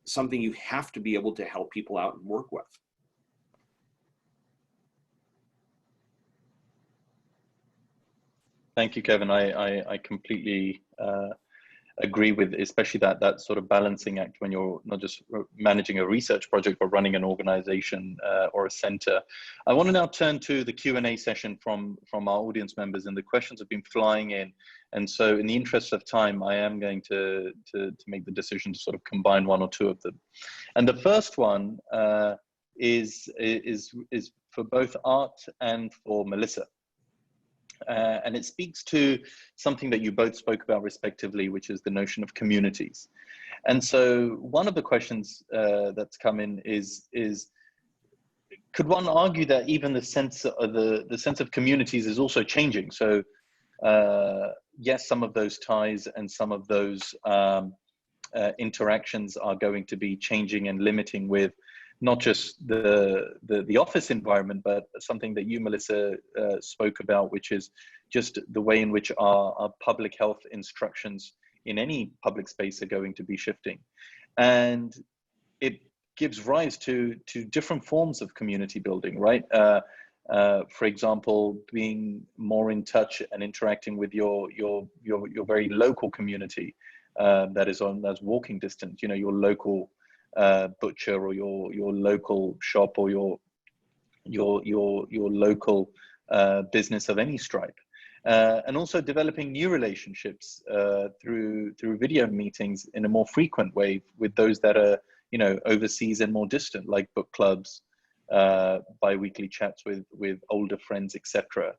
something you have to be able to help people out and work with. Thank you, Kevin. I completely agree with, especially that sort of balancing act when you're not just managing a research project, but running an organization or a center. I want to now turn to the Q&A session from our audience members, and the questions have been flying in. And so in the interest of time, I am going to make the decision to sort of combine 1 or 2 of them. And the first one is for both Art and for Melissa. And it speaks to something that you both spoke about respectively, which is the notion of communities. And so one of the questions that's come in is could one argue that even the sense of communities is also changing? So yes, some of those ties and some of those interactions are going to be changing and limiting with not just the office environment, but something that you, Melissa, spoke about, which is just the way in which our public health instructions in any public space are going to be shifting. And it gives rise to different forms of community building, right? For example, being more in touch and interacting with your very local community that's walking distance. You know, your local butcher, or your local shop, or your local business of any stripe. And also developing new relationships through video meetings in a more frequent way with those that are, you know, overseas and more distant, like book clubs, bi-weekly chats with older friends, etc.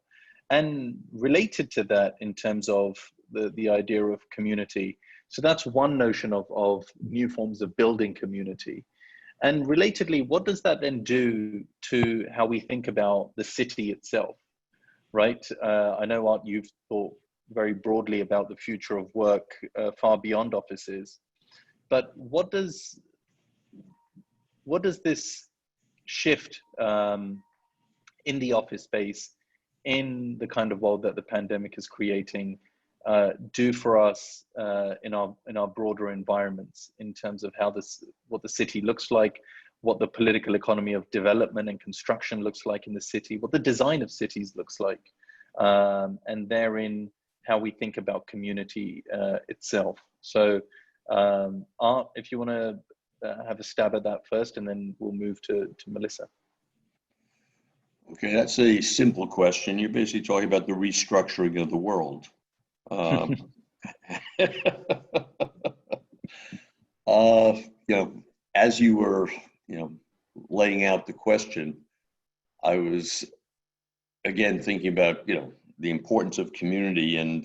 And related to that, in terms of the idea of community, so that's one notion of new forms of building community. And relatedly, what does that then do to how we think about the city itself, right? I know, Art, you've thought very broadly about the future of work far beyond offices, but what does this shift in the office space, in the kind of world that the pandemic is creating, do for us in our broader environments, in terms of how what the city looks like, what the political economy of development and construction looks like in the city, what the design of cities looks like, and therein how we think about community itself. So Art, if you want to have a stab at that first, and then we'll move to Melissa. Okay, that's a simple question. You're basically talking about the restructuring of the world. You know, as you were, you know, laying out the question, I was again thinking about, you know, the importance of community, and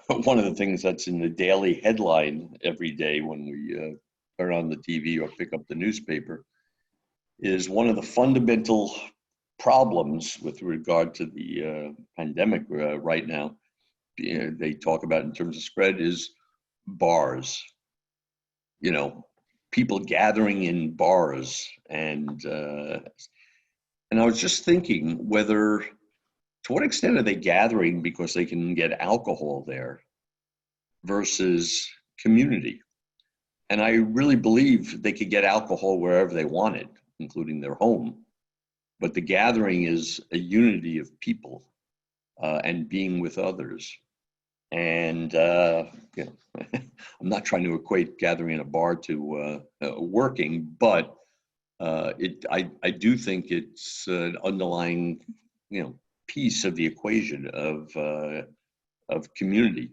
one of the things that's in the daily headline every day when we turn on the TV or pick up the newspaper is one of the fundamental problems with regard to the pandemic right now. They talk about in terms of spread is bars, you know, people gathering in bars, and I was just thinking whether, to what extent are they gathering because they can get alcohol there versus community? And I really believe they could get alcohol wherever they wanted, including their home. But the gathering is a unity of people and being with others. And you know, I'm not trying to equate gathering in a bar to working, but I do think it's an underlying, you know, piece of the equation of community.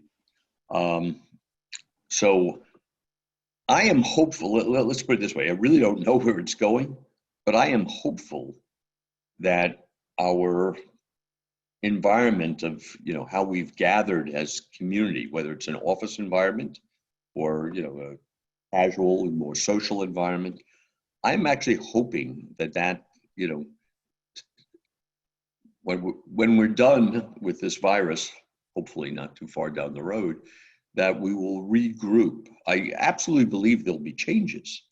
So I am hopeful. Let's put it this way: I really don't know where it's going, but I am hopeful that our environment of, you know, how we've gathered as community, whether it's an office environment or, you know, a casual and more social environment, I'm actually hoping that, you know, when we're done with this virus, hopefully not too far down the road, that we will regroup. I absolutely believe there'll be changes.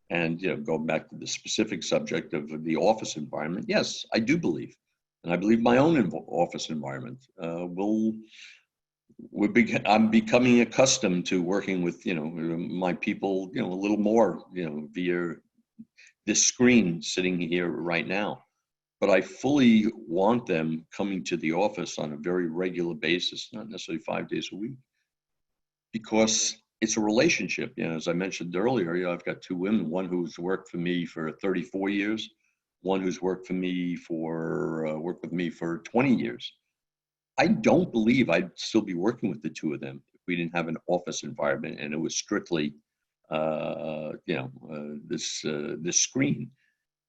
And, you know, going back to the specific subject of the office environment, yes, I do believe. And I believe my own office environment I'm becoming accustomed to working with, you know, my people, you know, a little more, you know, via this screen sitting here right now. But I fully want them coming to the office on a very regular basis, not necessarily 5 days a week, because it's a relationship. You know, as I mentioned earlier, you know, I've got two women, one who's worked for me for 34 years, one who's worked with me for 20 years. I don't believe I'd still be working with the two of them if we didn't have an office environment and it was strictly, this screen.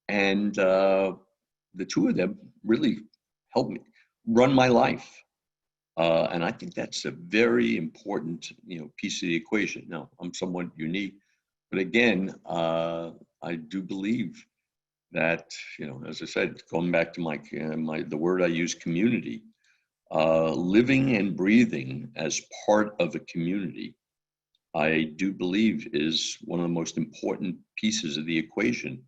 And the two of them really helped me run my life. And I think that's a very important, you know, piece of the equation. Now, I'm somewhat unique, but again, I do believe that, you know, as I said, going back to the word I use, community, living and breathing as part of a community, I do believe is one of the most important pieces of the equation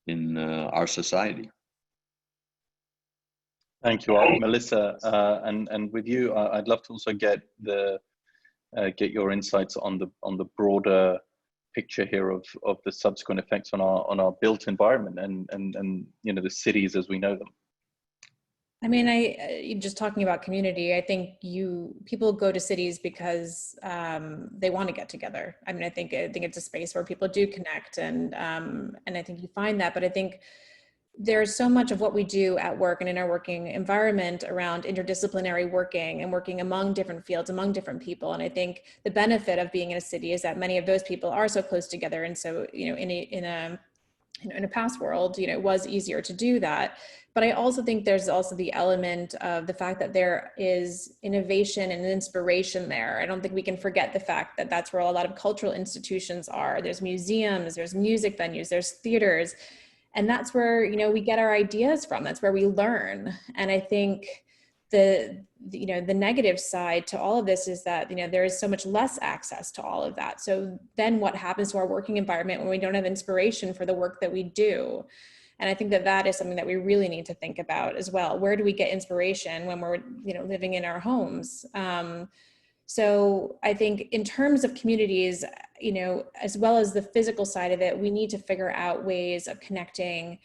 in our society. Thank you, Art. Melissa, and with you, I'd love to also get get your insights on the broader picture here of the subsequent effects on our built environment and you know, the cities as we know them. I mean, just talking about community, I think people go to cities because they want to get together. I mean, I think it's a space where people do connect, and I think you find that. But I think there's so much of what we do at work and in our working environment around interdisciplinary working and working among different fields, among different people. And I think the benefit of being in a city is that many of those people are so close together, and so in a past world, it was easier to do that. But I also think there's also the element of the fact that there is innovation and inspiration there. I don't think we can forget the fact that that's where a lot of cultural institutions are. There's museums, there's music venues, there's theaters, and that's where, we get our ideas from. That's where we learn. And I think the negative side to all of this is that, there is so much less access to all of that. So then what happens to our working environment when we don't have inspiration for the work that we do? And I think that is something that we really need to think about as well. Where do we get inspiration when we're, living in our homes? So I think in terms of communities, as well as the physical side of it, we need to figure out ways of connecting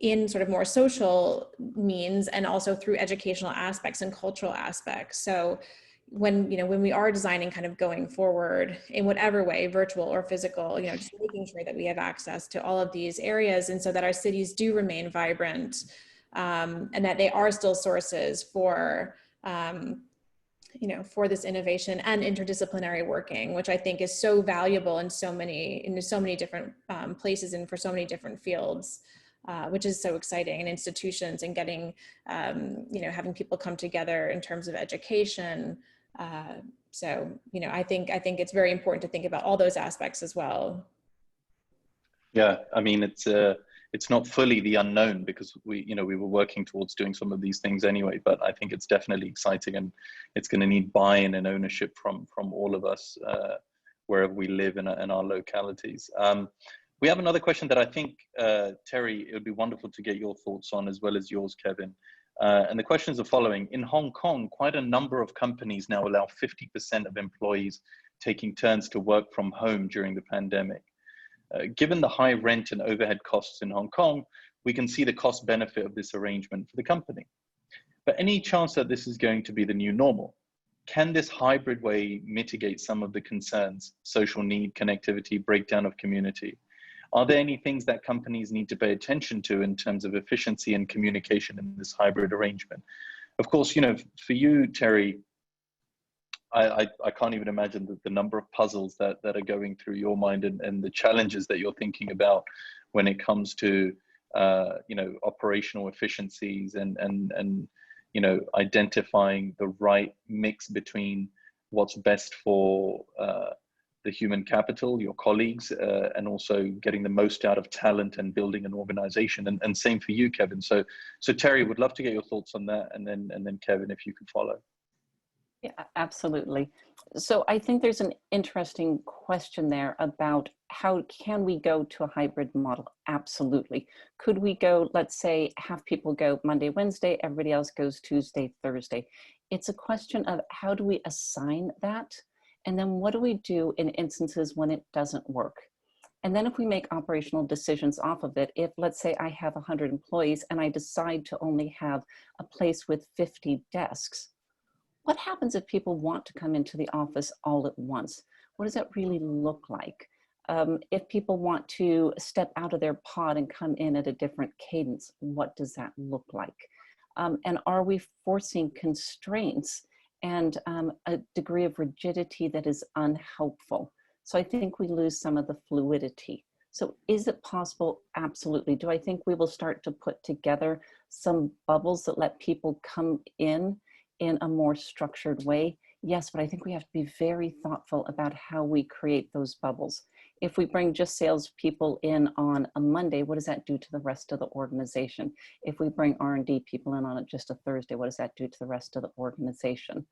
in sort of more social means, and also through educational aspects and cultural aspects. So when we are designing kind of going forward in whatever way, virtual or physical, just making sure that we have access to all of these areas, and so that our cities do remain vibrant, and that they are still sources for for this innovation and interdisciplinary working, which I think is so valuable in so many different places and for so many different fields. Which is so exciting, and institutions, and getting, having people come together in terms of education. So, I think it's very important to think about all those aspects as well. Yeah, I mean, it's not fully the unknown, because we were working towards doing some of these things anyway, but I think it's definitely exciting, and it's going to need buy-in and ownership from all of us, wherever we live in our localities. We have another question that I think, Terry, it would be wonderful to get your thoughts on, as well as yours, Kevin. And the question is the following. In Hong Kong, quite a number of companies now allow 50% of employees taking turns to work from home during the pandemic. Given the high rent and overhead costs in Hong Kong, we can see the cost benefit of this arrangement for the company. But any chance that this is going to be the new normal? Can this hybrid way mitigate some of the concerns, social need, connectivity, breakdown of community? Are there any things that companies need to pay attention to in terms of efficiency and communication in this hybrid arrangement? Of course, for you, Terry, I can't even imagine the number of puzzles that are going through your mind, and the challenges that you're thinking about when it comes to, operational efficiencies and identifying the right mix between what's best for the human capital, your colleagues, and also getting the most out of talent and building an organization. And same for you, Kevin. So Terry, would love to get your thoughts on that, and then Kevin, if you could follow. Yeah, absolutely. So I think there's an interesting question there about how can we go to a hybrid model? Absolutely. Could we go, let's say, have people go Monday, Wednesday, everybody else goes Tuesday, Thursday? It's a question of how do we assign that? And then what do we do in instances when it doesn't work? And then if we make operational decisions off of it, if let's say I have 100 employees and I decide to only have a place with 50 desks, what happens if people want to come into the office all at once? What does that really look like? If people want to step out of their pod and come in at a different cadence, what does that look like? And are we forcing constraints and a degree of rigidity that is unhelpful? So I think we lose some of the fluidity. So is it possible? Absolutely. Do I think we will start to put together some bubbles that let people come in a more structured way? Yes, but I think we have to be very thoughtful about how we create those bubbles. If we bring just salespeople in on a Monday, what does that do to the rest of the organization? If we bring R&D people in on just a Thursday, what does that do to the rest of the organization?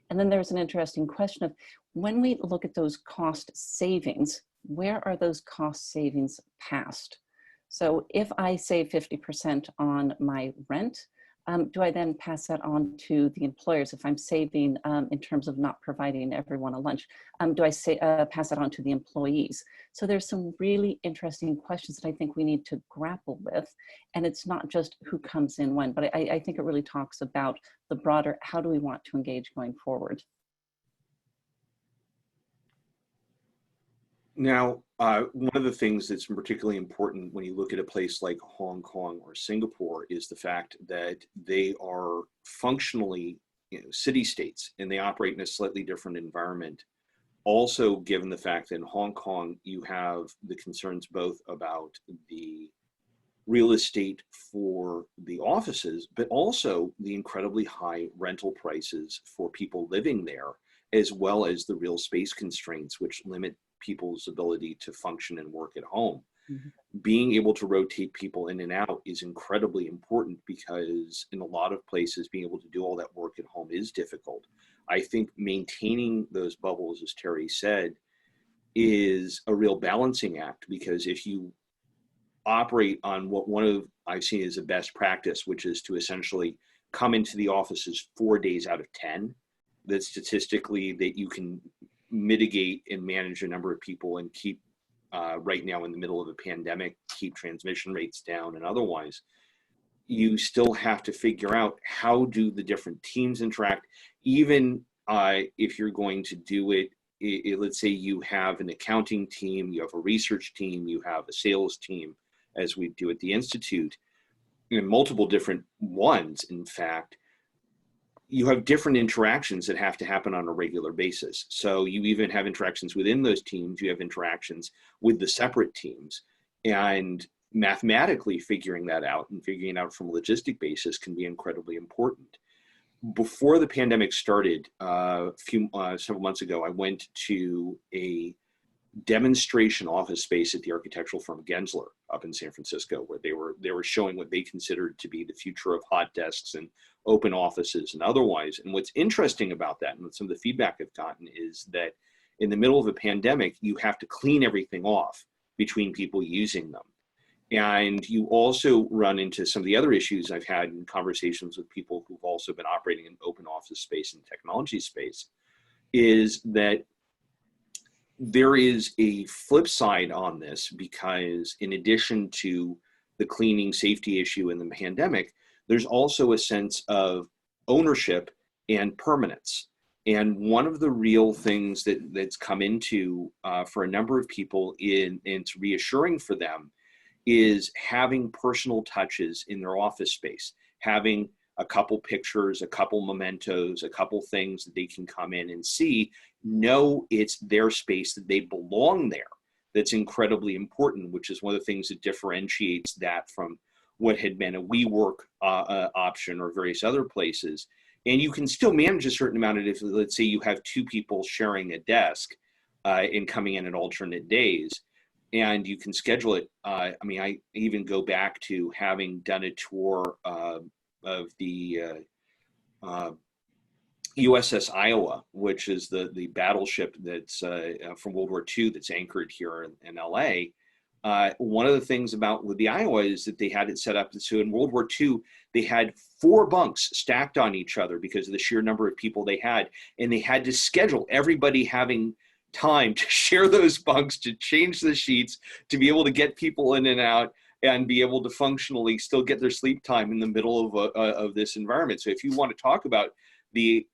And then there's an interesting question of when we look at those cost savings, where are those cost savings passed? So if I save 50% on my rent, do I then pass that on to the employers if I'm saving in terms of not providing everyone a lunch? Do I pass that on to the employees? So there's some really interesting questions that I think we need to grapple with. And it's not just who comes in when, but I think it really talks about the broader, how do we want to engage going forward? Now, one of the things that's particularly important when you look at a place like Hong Kong or Singapore is the fact that they are functionally, city-states, and they operate in a slightly different environment. Also, given the fact that in Hong Kong, you have the concerns both about the real estate for the offices, but also the incredibly high rental prices for people living there, as well as the real space constraints, which limit people's ability to function and work at home. Mm-hmm. Being able to rotate people in and out is incredibly important because in a lot of places, being able to do all that work at home is difficult. I think maintaining those bubbles, as Terry said, is a real balancing act, because if you operate on what I've seen as a best practice, which is to essentially come into the offices 4 days out of 10, that statistically that you can mitigate and manage a number of people and keep right now in the middle of a pandemic, keep transmission rates down and otherwise, you still have to figure out how do the different teams interact. Even if you're going to do it, let's say you have an accounting team, you have a research team, you have a sales team, as we do at the Institute, multiple different ones, in fact, you have different interactions that have to happen on a regular basis. So you even have interactions within those teams, you have interactions with the separate teams, and mathematically figuring that out and figuring it out from a logistic basis can be incredibly important. Before the pandemic started, several months ago, I went to a demonstration office space at the architectural firm Gensler up in San Francisco, where they were showing what they considered to be the future of hot desks and open offices and otherwise. And what's interesting about that, and some of the feedback I've gotten, is that in the middle of a pandemic, you have to clean everything off between people using them. And you also run into some of the other issues I've had in conversations with people who've also been operating in open office space and technology space, is that there is a flip side on this, because in addition to the cleaning safety issue in the pandemic, there's also a sense of ownership and permanence. And one of the real things that's come into for a number of people, and it's reassuring for them, is having personal touches in their office space, having a couple pictures, a couple mementos, a couple things that they can come in and see, know it's their space, that they belong there. That's incredibly important, which is one of the things that differentiates that from what had been a WeWork option or various other places. And you can still manage a certain amount of, if let's say you have two people sharing a desk and coming in at alternate days, and you can schedule it. I mean, I even go back to having done a tour of the USS Iowa, which is the battleship that's from World War II that's anchored here in LA. One of the things about with the Iowa is that they had it set up so in World War II, they had 4 bunks stacked on each other because of the sheer number of people they had. And they had to schedule everybody having time to share those bunks, to change the sheets, to be able to get people in and out, and be able to functionally still get their sleep time in the middle of this environment. So if you want to talk about the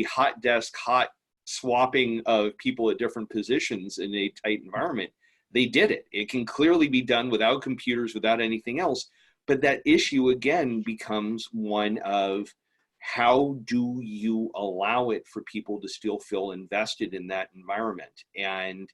hot desk, hot swapping of people at different positions in a tight environment, they did it. It can clearly be done without computers, without anything else. But that issue again becomes one of, how do you allow it for people to still feel invested in that environment? And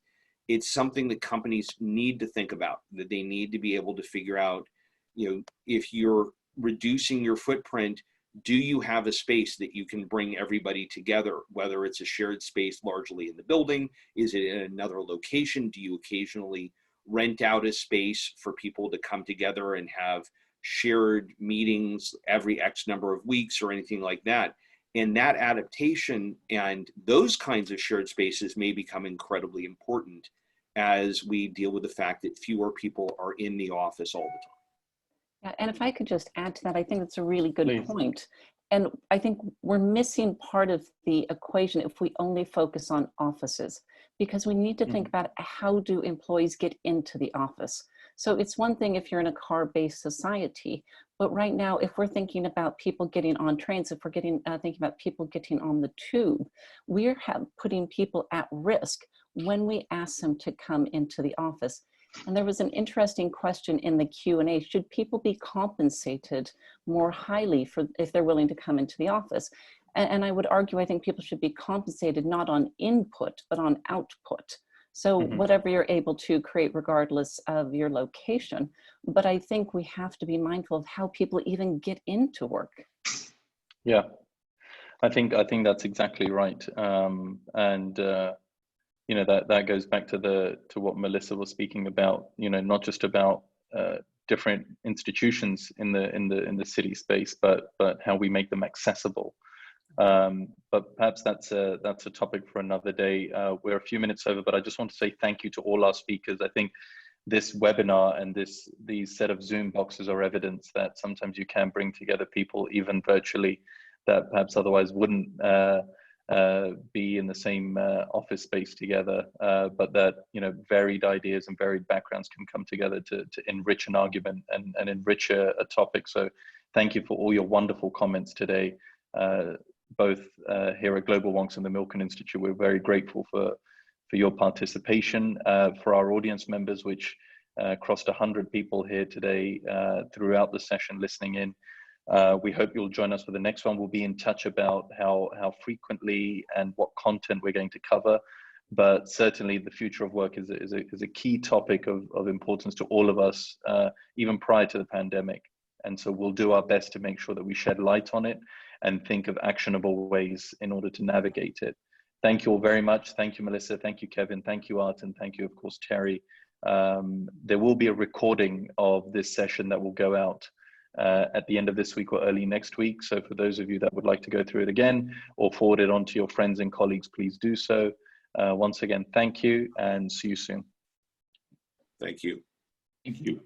it's something that companies need to think about, that they need to be able to figure out, if you're reducing your footprint, do you have a space that you can bring everybody together, whether it's a shared space largely in the building? Is it in another location? Do you occasionally rent out a space for people to come together and have shared meetings every X number of weeks or anything like that? And that adaptation and those kinds of shared spaces may become incredibly important as we deal with the fact that fewer people are in the office all the time. And if I could just add to that, I think that's a really good Please. point. And I think we're missing part of the equation if we only focus on offices, because we need to think about how do employees get into the office. So it's one thing if you're in a car-based society, but right now, if we're thinking about people getting on trains, if we're thinking about people getting on the tube, we're putting people at risk when we ask them to come into the office. And there was an interesting question in the Q&A. Should people be compensated more highly for if they're willing to come into the office? And I would argue, I think people should be compensated not on input, but on output. So whatever you're able to create regardless of your location. But I think we have to be mindful of how people even get into work. Yeah, I think that's exactly right. You know, that goes back to what Melissa was speaking about, you know, not just about different institutions in the city space, but how we make them accessible. But perhaps that's a topic for another day. We're a few minutes over, but I just want to say thank you to all our speakers. I think this webinar and these set of Zoom boxes are evidence that sometimes you can bring together people, even virtually, that perhaps otherwise wouldn't be in the same office space together, but that, you know, varied ideas and varied backgrounds can come together to enrich an argument and enrich a topic. So thank you for all your wonderful comments today. Both here at Global Wonks and the Milken Institute, we're very grateful for your participation. For our audience members, which crossed 100 people here today throughout the session listening in. We hope you'll join us for the next one. We'll be in touch about how frequently and what content we're going to cover. But certainly the future of work is a key topic of importance to all of us, even prior to the pandemic. And so we'll do our best to make sure that we shed light on it and think of actionable ways in order to navigate it. Thank you all very much. Thank you, Melissa. Thank you, Kevin. Thank you, Art. And thank you, of course, Terry. There will be a recording of this session that will go out at the end of this week or early next week. So for those of you that would like to go through it again or forward it on to your friends and colleagues, please do so. Once again, thank you and see you soon. Thank you. Thank you.